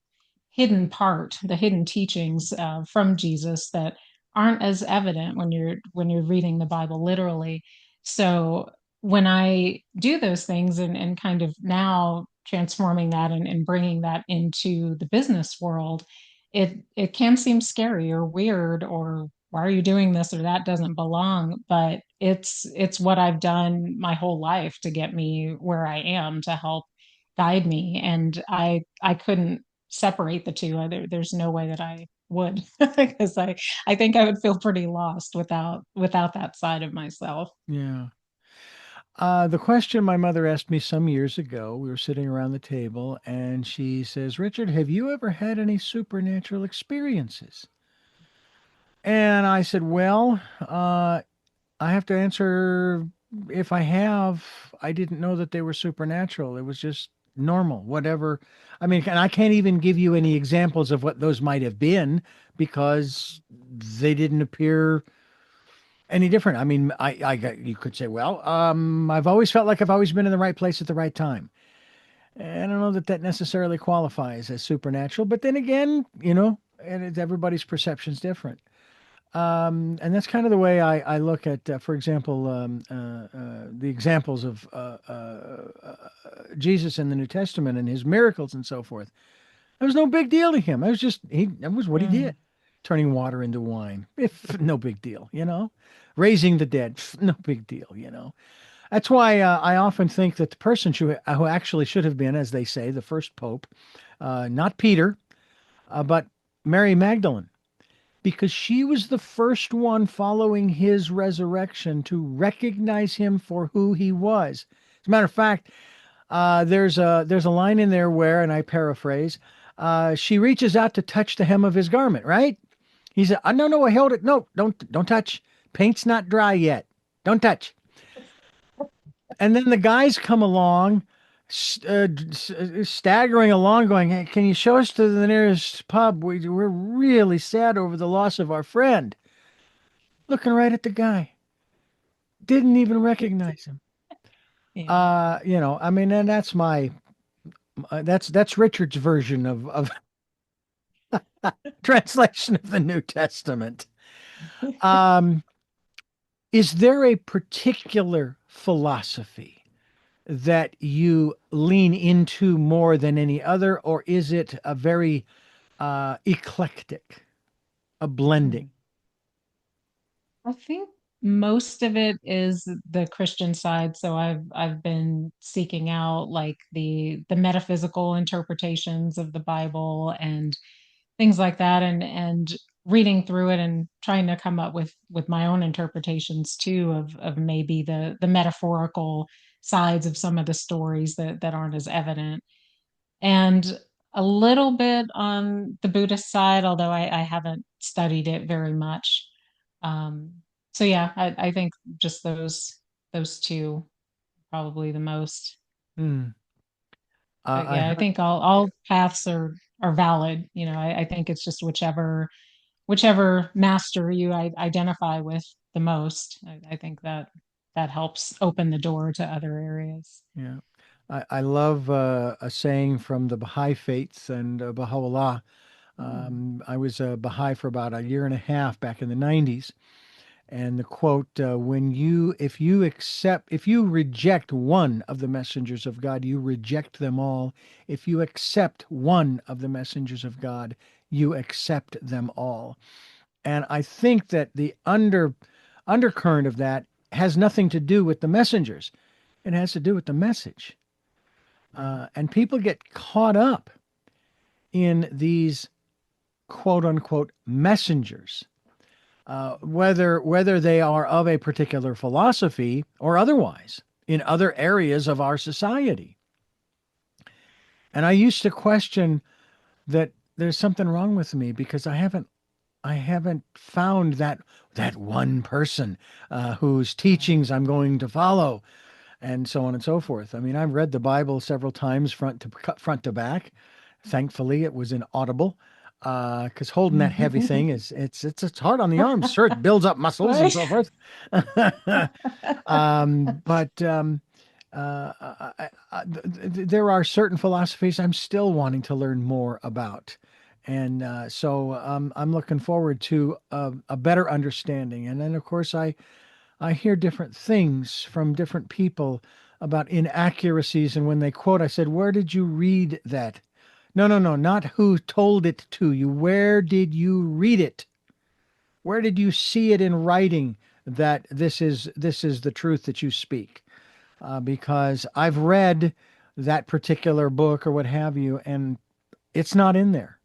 hidden part, the hidden teachings from Jesus that aren't as evident when you're reading the Bible literally. So when I do those things, and kind of now transforming that and bringing that into the business world, it can seem scary or weird, or why are you doing this, or that doesn't belong. But it's what I've done my whole life to get me where I am, to help guide me. And I couldn't separate the two. There's no way that I would, because I think I would feel pretty lost without that side of myself. Yeah. The question my mother asked me some years ago, we were sitting around the table, and she says, Richard, have you ever had any supernatural experiences? And I said, well, I have to answer, if I have, I didn't know that they were supernatural. It was just normal, whatever. I mean, and I can't even give you any examples of what those might have been because they didn't appear any different. I mean, you could say, well, I've always felt like I've always been in the right place at the right time. And I don't know that that necessarily qualifies as supernatural, but then again, and everybody's perception's different. And that's kind of the way I look at, for example, the examples of Jesus in the New Testament and his miracles and so forth. It was no big deal to him. It was just that was what he Mm, did, turning water into wine. If no big deal. Raising the dead, no big deal. That's why I often think that the person who actually should have been, as they say, the first pope, not Peter, but Mary Magdalene, because she was the first one following his resurrection to recognize him for who he was. As a matter of fact, there's a line in there where, and I paraphrase, she reaches out to touch the hem of his garment. Right? He said, "No, no, I held it. No, don't touch. Paint's not dry yet. Don't touch." And then the guys come along, staggering along, going, "Hey, can you show us to the nearest pub? We're really sad over the loss of our friend." Looking right at the guy, didn't even recognize him. yeah. I mean, and that's my that's Richard's version of translation of the New Testament. Um, is there a particular philosophy that you lean into more than any other, or is it a very eclectic, a blending? Mm. I think most of it is the Christian side. So I've been seeking out like the metaphysical interpretations of the Bible and things like that, and reading through it and trying to come up with my own interpretations too of maybe the metaphorical sides of some of the stories that aren't as evident. And a little bit on the Buddhist side, although I haven't studied it very much. Um, so yeah, I think just those two probably the most. Hmm. But I yeah, I heard. think all paths are valid. I think it's just whichever master you identify with the most. I think that helps open the door to other areas. Yeah. I love a saying from the Baha'i faiths and Baha'u'llah. Hmm. I was a Baha'i for about a year and a half back in the 90s. And the quote, if you reject one of the messengers of God, you reject them all. If you accept one of the messengers of God, you accept them all. And I think that the undercurrent of that has nothing to do with the messengers. It has to do with the message. And people get caught up in these quote unquote messengers, whether they are of a particular philosophy or otherwise in other areas of our society. And I used to question that there's something wrong with me because I haven't found that one person whose Right. teachings I'm going to follow, and so on and so forth. I mean, I've read the Bible several times front to back. Thankfully, it was in Audible, because holding that heavy thing is it's hard on the arms. Sure, it builds up muscles and Right. so forth. But there are certain philosophies I'm still wanting to learn more about. And so I'm looking forward to a better understanding. And then, of course, I hear different things from different people about inaccuracies. And when they quote, I said, "Where did you read that?" No, no, no, not who told it to you. Where did you read it? Where did you see it in writing that this is the truth that you speak? Because I've read that particular book or what have you, and it's not in there.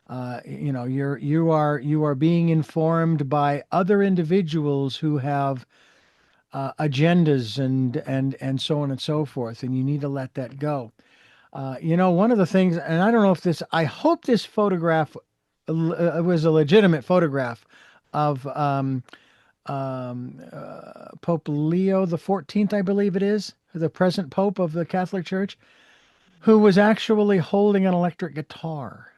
You are being informed by other individuals who have agendas and so on and so forth, and you need to let that go. One of the things, and I don't know if this, I hope this photograph was a legitimate photograph of Pope Leo the 14th, I believe it is, the present Pope of the Catholic Church, who was actually holding an electric guitar.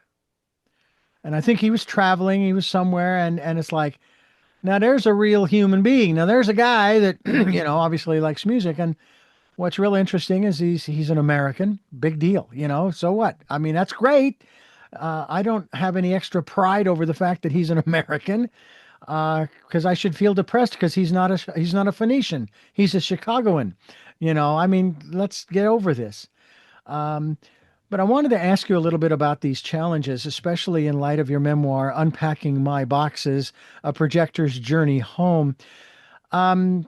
And I think he was traveling, he was somewhere, and it's like, now there's a real human being. Now there's a guy that, obviously likes music. And what's really interesting is he's an American, big deal, so what? I mean, that's great. I don't have any extra pride over the fact that he's an American, because I should feel depressed because he's not a Phoenician. He's a Chicagoan. I mean, let's get over this. Um, but I wanted to ask you a little bit about these challenges, especially in light of your memoir, Unpacking My Boxes, A Projector's Journey Home. Um,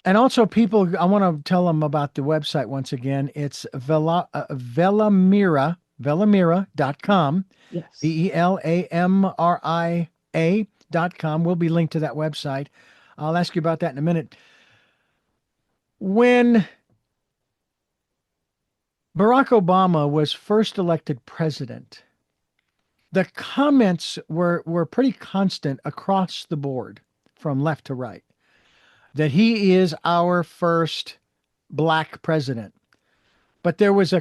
and also, people, I want to tell them about the website once again. It's VelaMira.com, Yes. VelaMria.com. We'll be linked to that website. I'll ask you about that in a minute. When Barack Obama was first elected president, the comments were pretty constant across the board from left to right that he is our first black president. But there was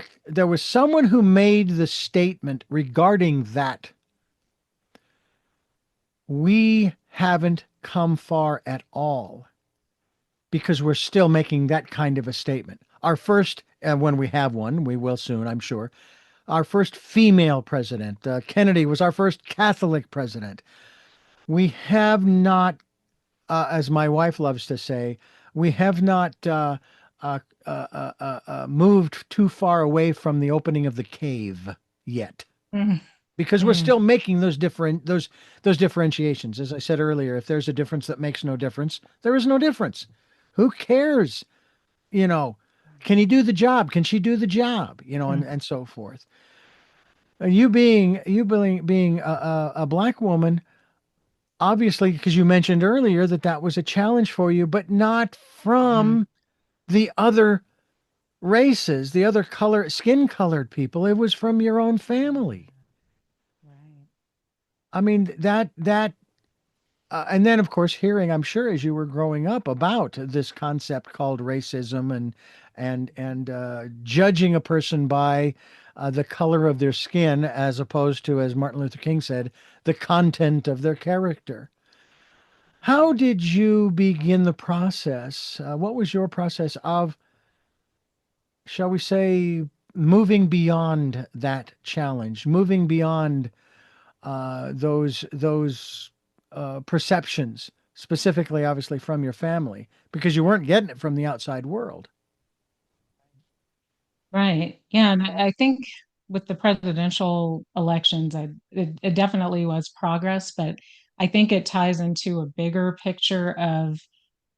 someone who made the statement regarding that we haven't come far at all because we're still making that kind of a statement. Our first, when we have one, we will soon, I'm sure. Our first female president, Kennedy, was our first Catholic president. We have not, as my wife loves to say, we have not moved too far away from the opening of the cave yet, Mm, because we're mm, still making those differentiations. As I said earlier, if there's a difference that makes no difference, there is no difference. Who cares? You know, can he do the job? Can she do the job? And, mm, and so forth. You being a black woman, obviously, because you mentioned earlier that was a challenge for you, but not mm. from the other races, the other skin colored people. It was from your own family. Right. I mean, and then of course hearing, I'm sure, as you were growing up about this concept called racism and judging a person by the color of their skin, as opposed to, as Martin Luther King said, the content of their character. How did you begin the process? What was your process of, shall we say, moving beyond that challenge, moving beyond those perceptions, specifically, obviously, from your family, because you weren't getting it from the outside world. Right. Yeah. And I think with the presidential elections, it definitely was progress, but I think it ties into a bigger picture of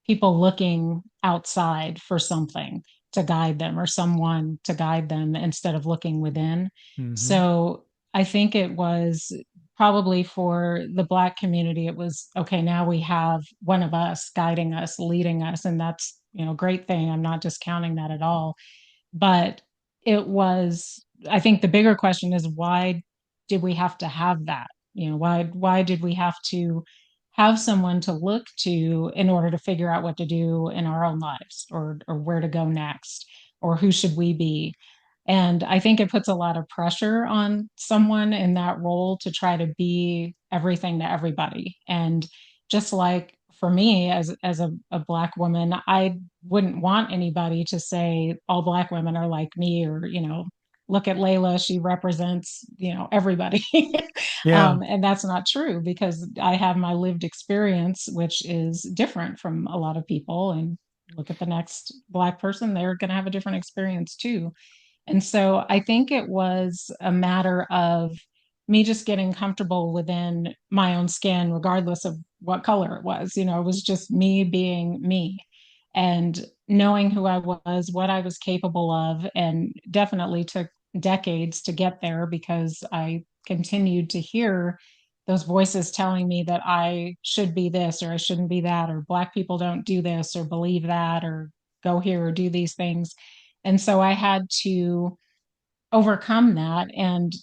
people looking outside for something to guide them or someone to guide them instead of looking within. Hmm. So I think it was probably for the Black community, it was okay, now we have one of us guiding us, leading us, and that's, a great thing. I'm not discounting that at all. But it was I think the bigger question is, why did we have to have that? Why did we have to have someone to look to in order to figure out what to do in our own lives, or where to go next, or who should we be? And I think it puts a lot of pressure on someone in that role to try to be everything to everybody. And just like for me as a black woman, I wouldn't want anybody to say all black women are like me, or look at Leila, she represents everybody. Yeah. And that's not true, because I have my lived experience, which is different from a lot of people. And look at the next black person, they're going to have a different experience too. And so I think it was a matter of me just getting comfortable within my own skin, regardless of what color it was. It was just me being me and knowing who I was, what I was capable of, and definitely took decades to get there, because I continued to hear those voices telling me that I should be this or I shouldn't be that, or black people don't do this or believe that, or go here or do these things. And so I had to overcome that, and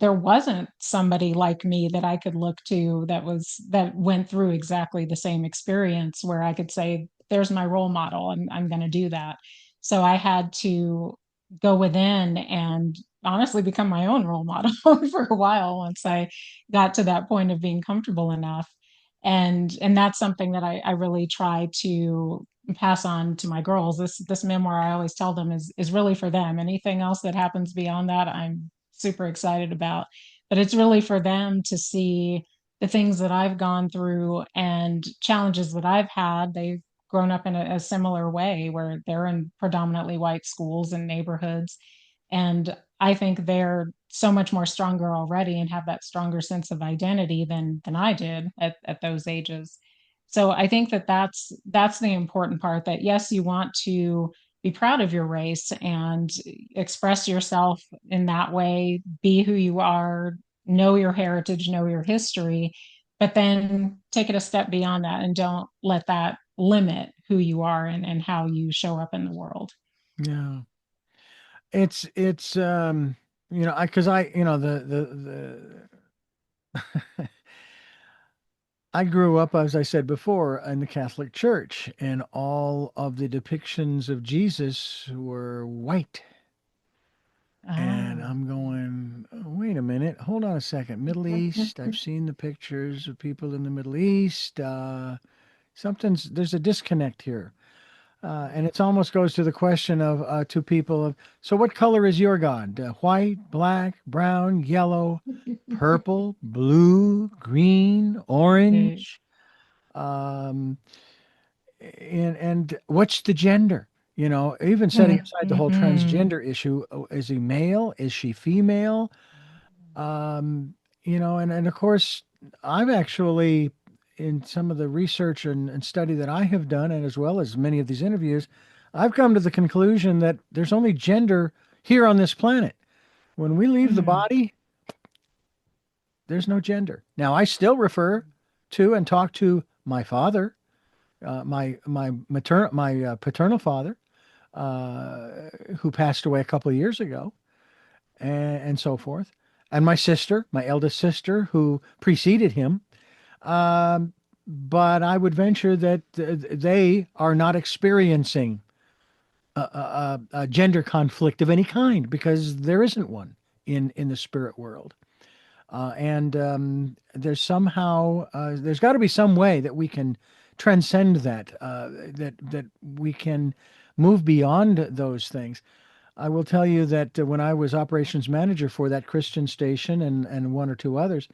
there wasn't somebody like me that I could look to that went through exactly the same experience, where I could say, there's my role model, and I'm going to do that. So I had to go within and honestly become my own role model for a while, once I got to that point of being comfortable enough. And that's something that I really try to pass on to my girls. This memoir, I always tell them, is really for them. Anything else that happens beyond that, I'm super excited about. But it's really for them to see the things that I've gone through and challenges that I've had. They've grown up in a similar way, where they're in predominantly white schools and neighborhoods. And I think they're so much more stronger already and have that stronger sense of identity than I did at those ages. So I think that's the important part, that yes, you want to be proud of your race and express yourself in that way, be who you are, know your heritage, know your history, but then take it a step beyond that and don't let that limit who you are and how you show up in the world. Yeah. It's I because I the I grew up, as I said before, in the Catholic Church, and all of the depictions of Jesus were white. And Ah. I'm going, "Oh, wait a minute, hold on a second. Middle East, I've seen the pictures of people in the Middle East. There's a disconnect here. And it almost goes to the question of to people of, so what color is your God? White, black, brown, yellow, purple, blue, green, Okay. orange? Um, and what's the gender? Even setting aside the whole Mhm. transgender issue, is he male? Is she female? Um, and of course, I've actually, in some of the research and study that I have done, and as well as many of these interviews, I've come to the conclusion that there's only gender here on this planet. When we leave the Mhm. body, there's no gender. Now, I still refer to and talk to my father, my paternal father, uh, who passed away a couple of years ago, and so forth, and my sister, my eldest sister, who preceded him. Um, but I would venture that they are not experiencing a gender conflict of any kind, because there isn't one in the spirit world. And there's got to be some way that we can transcend that, that we can move beyond those things. I will tell you that when I was operations manager for that Christian station and one or two others,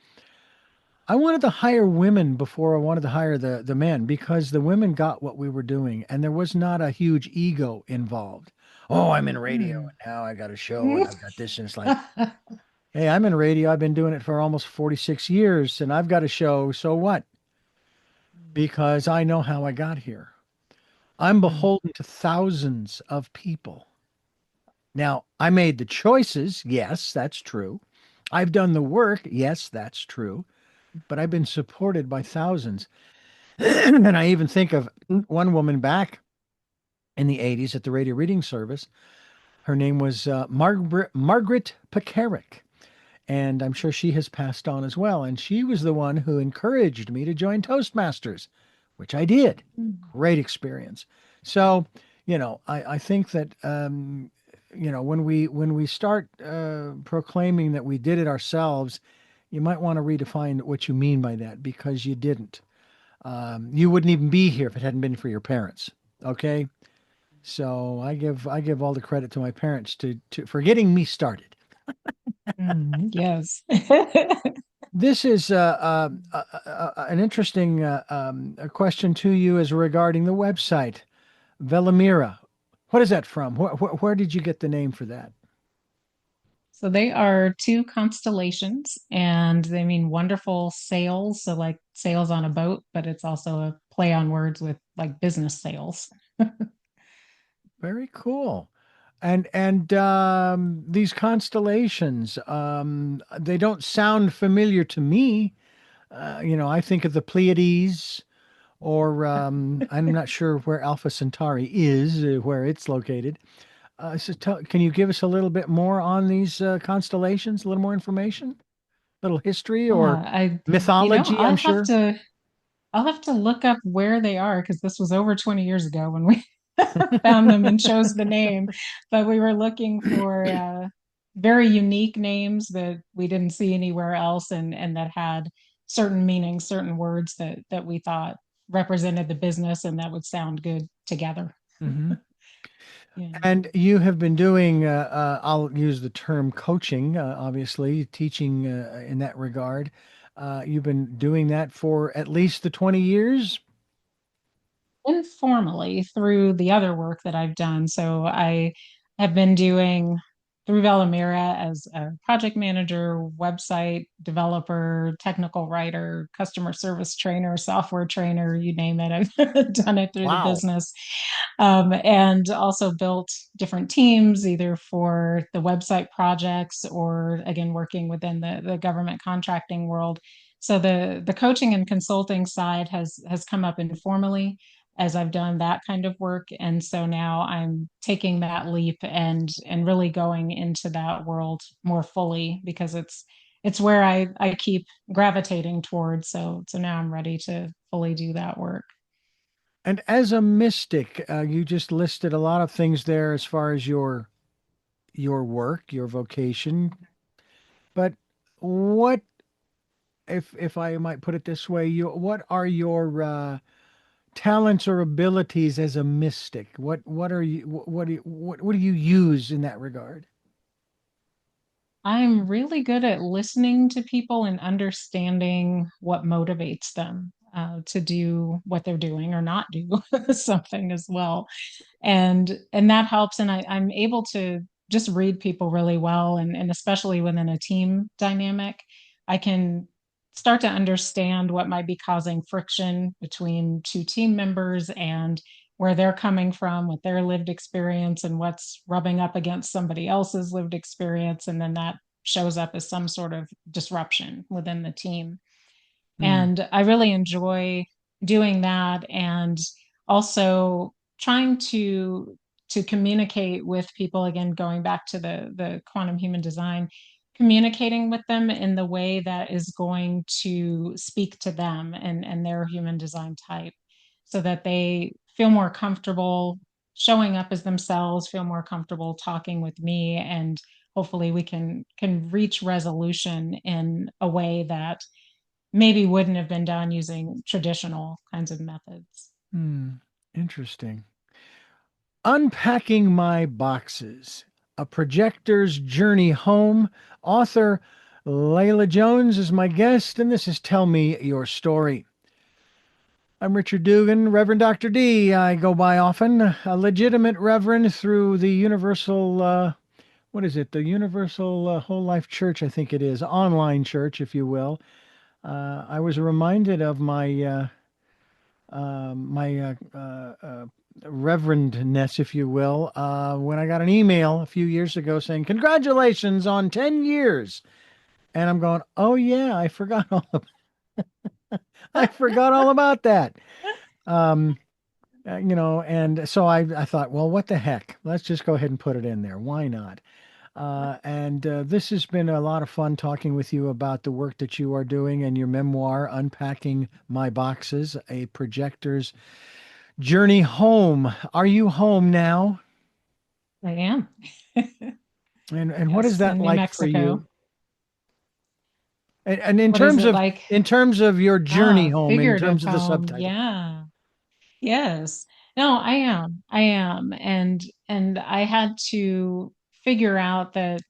I wanted to hire women before I wanted to hire the men, because the women got what we were doing and there was not a huge ego involved. Oh, I'm in radio Mhm. and now I got a show and I've got this. And it's like, hey, I'm in radio. I've been doing it for almost 46 years and I've got a show. So what? Because I know how I got here. I'm Mhm. beholden to thousands of people. Now, I made the choices. Yes, that's true. I've done the work. Yes, that's true. But I've been supported by thousands. And I even think of one woman back in the 80s at the radio reading service. Her name was Margaret Pekaric, and I'm sure she has passed on as well. And she was the one who encouraged me to join Toastmasters, which I did. Mm. Great experience. So, I think that when we start proclaiming that we did it ourselves, you might want to redefine what you mean by that because you didn't. You wouldn't even be here if it hadn't been for your parents. Okay, so I give all the credit to my parents to for getting me started. Yes. This is an interesting a question to you is regarding the website VelaMira. What is that from? Where did you get the name for that? So they are two constellations and they mean wonderful sails. So, like sails on a boat, but it's also a play on words with like business sales. Very cool. And these constellations, they don't sound familiar to me. I think of the Pleiades, or I'm not sure where Alpha Centauri is, where it's located. Can you give us a little bit more on these constellations? A little more information, a little history Yeah, or mythology? I'm sure. I'll have to look up where they are because this was over 20 years ago when we found them and chose the name. But we were looking for very unique names that we didn't see anywhere else and that had certain meanings, certain words that we thought represented the business and that would sound good together. Hmm. Yeah. And you have been doing, I'll use the term coaching, obviously, teaching in that regard. You've been doing that for at least the 20 years? Informally through the other work that I've done. So I have been doing through VelaMira as a project manager, website developer, technical writer, customer service trainer, software trainer, you name it. I've done it through the Wow. business. And also built different teams, either for the website projects or again, working within the government contracting world. So the coaching and consulting side has come up informally as I've done that kind of work. And so now I'm taking that leap and really going into that world more fully because it's where I keep gravitating towards. So now I'm ready to fully do that work. And as a mystic, you just listed a lot of things there as far as your work, your vocation. But what, if I might put it this way, what are your talents or abilities as a mystic? What are you what do you use in that regard? I'm really good at listening to people and understanding what motivates them to do what they're doing or not do something as well. And that helps. And I'm able to just read people really well, and especially within a team dynamic, I can start to understand what might be causing friction between two team members and where they're coming from with their lived experience and what's rubbing up against somebody else's lived experience. And then that shows up as some sort of disruption within the team. Hmm. And I really enjoy doing that and also trying to communicate with people, again going back to the quantum human design, communicating with them in the way that is going to speak to them and their human design type so that they feel more comfortable showing up as themselves, feel more comfortable talking with me, and hopefully we can reach resolution in a way that maybe wouldn't have been done using traditional kinds of methods. Hmm. Interesting. Unpacking My Boxes, a projector's journey home. Author Leila Jones is my guest, and this is Tell Me Your Story. I'm Richard Dugan, Reverend Dr. D. I go by often, a legitimate reverend through the Universal, what is it? The Universal Whole Life Church, I think it is, online church, if you will. I was reminded of my reverendness, if you will, when I got an email a few years ago saying, "Congratulations on 10 years." And I'm going, "Oh, yeah, I forgot all about that." Um, And so I thought, well, what the heck? Let's just go ahead and put it in there. Why not? And this has been a lot of fun talking with you about the work that you are doing and your memoir, Unpacking My Boxes, a projector's journey home. Are you home now? I am. And what is Yes, that in New like for Mexico. you? And in What is terms it of like? your journey home, in Figurative terms of the home. subtitle. Yeah. Yes. No, I am. I am. And I had to figure out that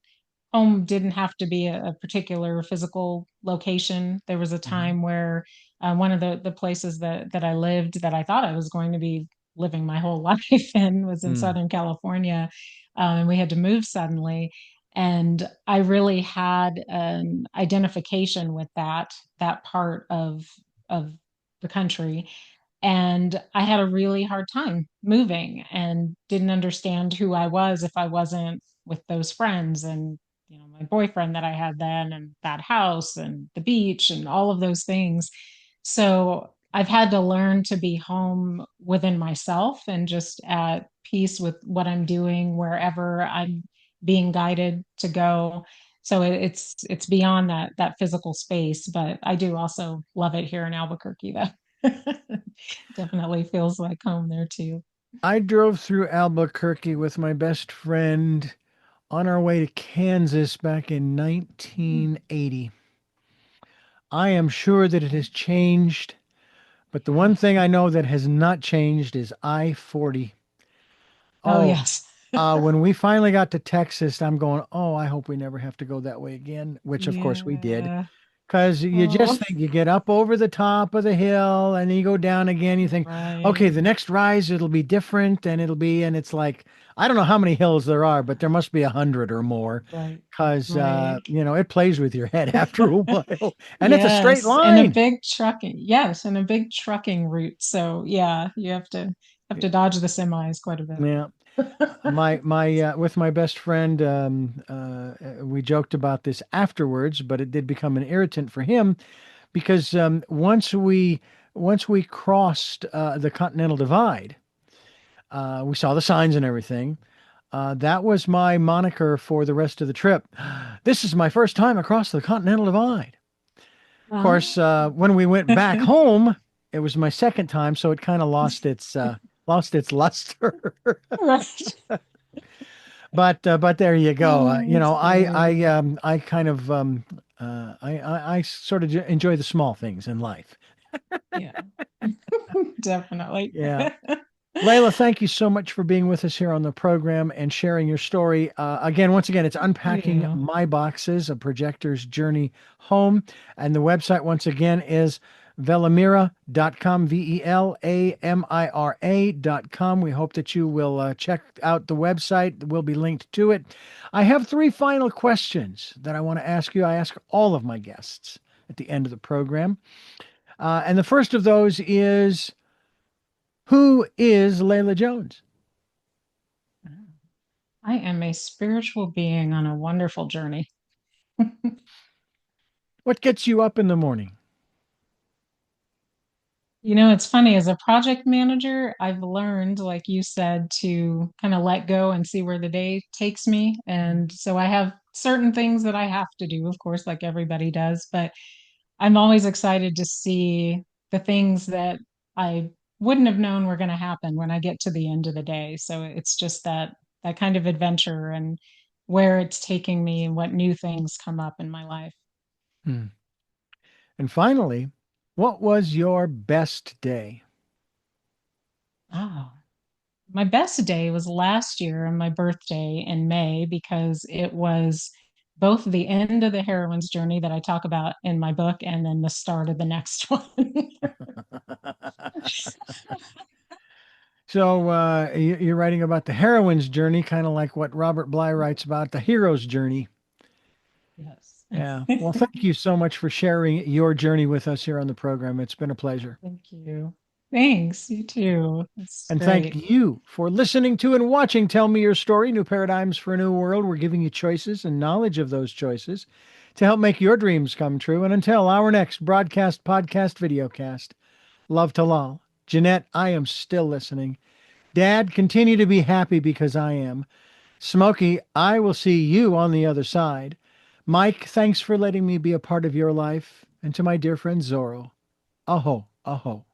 home didn't have to be a particular physical location. There was a Mhm. time where one of the places that I lived that I thought I was going to be living my whole life in was in Mm. Southern California, and we had to move suddenly. And I really had an identification with that part of the country, and I had a really hard time moving and didn't understand who I was if I wasn't with those friends and my boyfriend that I had then and that house and the beach and all of those things. So I've had to learn to be home within myself and just at peace with what I'm doing wherever I'm being guided to go. So it's beyond that physical space, but I do also love it here in Albuquerque though. Definitely feels like home there too. I drove through Albuquerque with my best friend on our way to Kansas back in Mm. 1980. I am sure that it has changed, but the one Yeah. thing I know that has not changed is I 40. Oh, Oh, yes. when we finally got to Texas, I'm going, oh, I hope we never have to go that way again, which of course we did. Yeah. Because you Oh, just think you get up over the top of the hill and then you go down again. You think, okay, right, the next rise, it'll be different. And it's like, I don't know how many hills there are, but there must be 100 or more right, because, right. it plays with your head after a while. And it's a straight Yes, and a line. big trucking. Yes, and a big trucking route. So yeah, you have to dodge the semis quite a Yeah. bit. With my best friend, we joked about this afterwards, but it did become an irritant for him because once we crossed the Continental Divide, we saw the signs and everything. That was my moniker for the rest of the trip. This is my first time across the Continental Divide. Of course, when we went back home, it was my second time, so it kind of lost its luster. Right. But there you go. Oh, that's funny. I kind of I sort of enjoy the small things in life. Yeah, definitely. Yeah. Layla, thank you so much for being with us here on the program and sharing your story. Once again, it's Unpacking You. My Boxes, a projector's journey home. And the website, once again, is VelaMira.com, VelaMira.com. We hope that you will check out the website. We'll be linked to it. I have three final questions that I want to ask you. I ask all of my guests at the end of the program. And the first of those is, who is Leila Jones? I am a spiritual being on a wonderful journey. What gets you up in the morning? It's funny, as a project manager, I've learned, like you said, to kind of let go and see where the day takes me. And so I have certain things that I have to do, of course, like everybody does, but I'm always excited to see the things that I wouldn't have known were going to happen when I get to the end of the day. So it's just that kind of adventure and where it's taking me and what new things come up in my life. Hmm. And finally, what was your best day? Oh. My best day was last year on my birthday in May because it was both the end of the heroine's journey that I talk about in my book and then the start of the next one. So you're writing about the heroine's journey, kind of like what Robert Bly writes about the hero's journey. Yes. Yeah. Well, thank you so much for sharing your journey with us here on the program. It's been a pleasure. Thank you. Thanks. You too. It's And thank great. you for listening to and watching Tell Me Your Story, New Paradigms for a New World. We're giving you choices and knowledge of those choices to help make your dreams come true. And until our next broadcast, podcast, videocast, love to lol. Jeanette, I am still listening. Dad, continue to be happy because I am. Smokey, I will see you on the other side. Mike, thanks for letting me be a part of your life. And to my dear friend Zorro, aho, aho.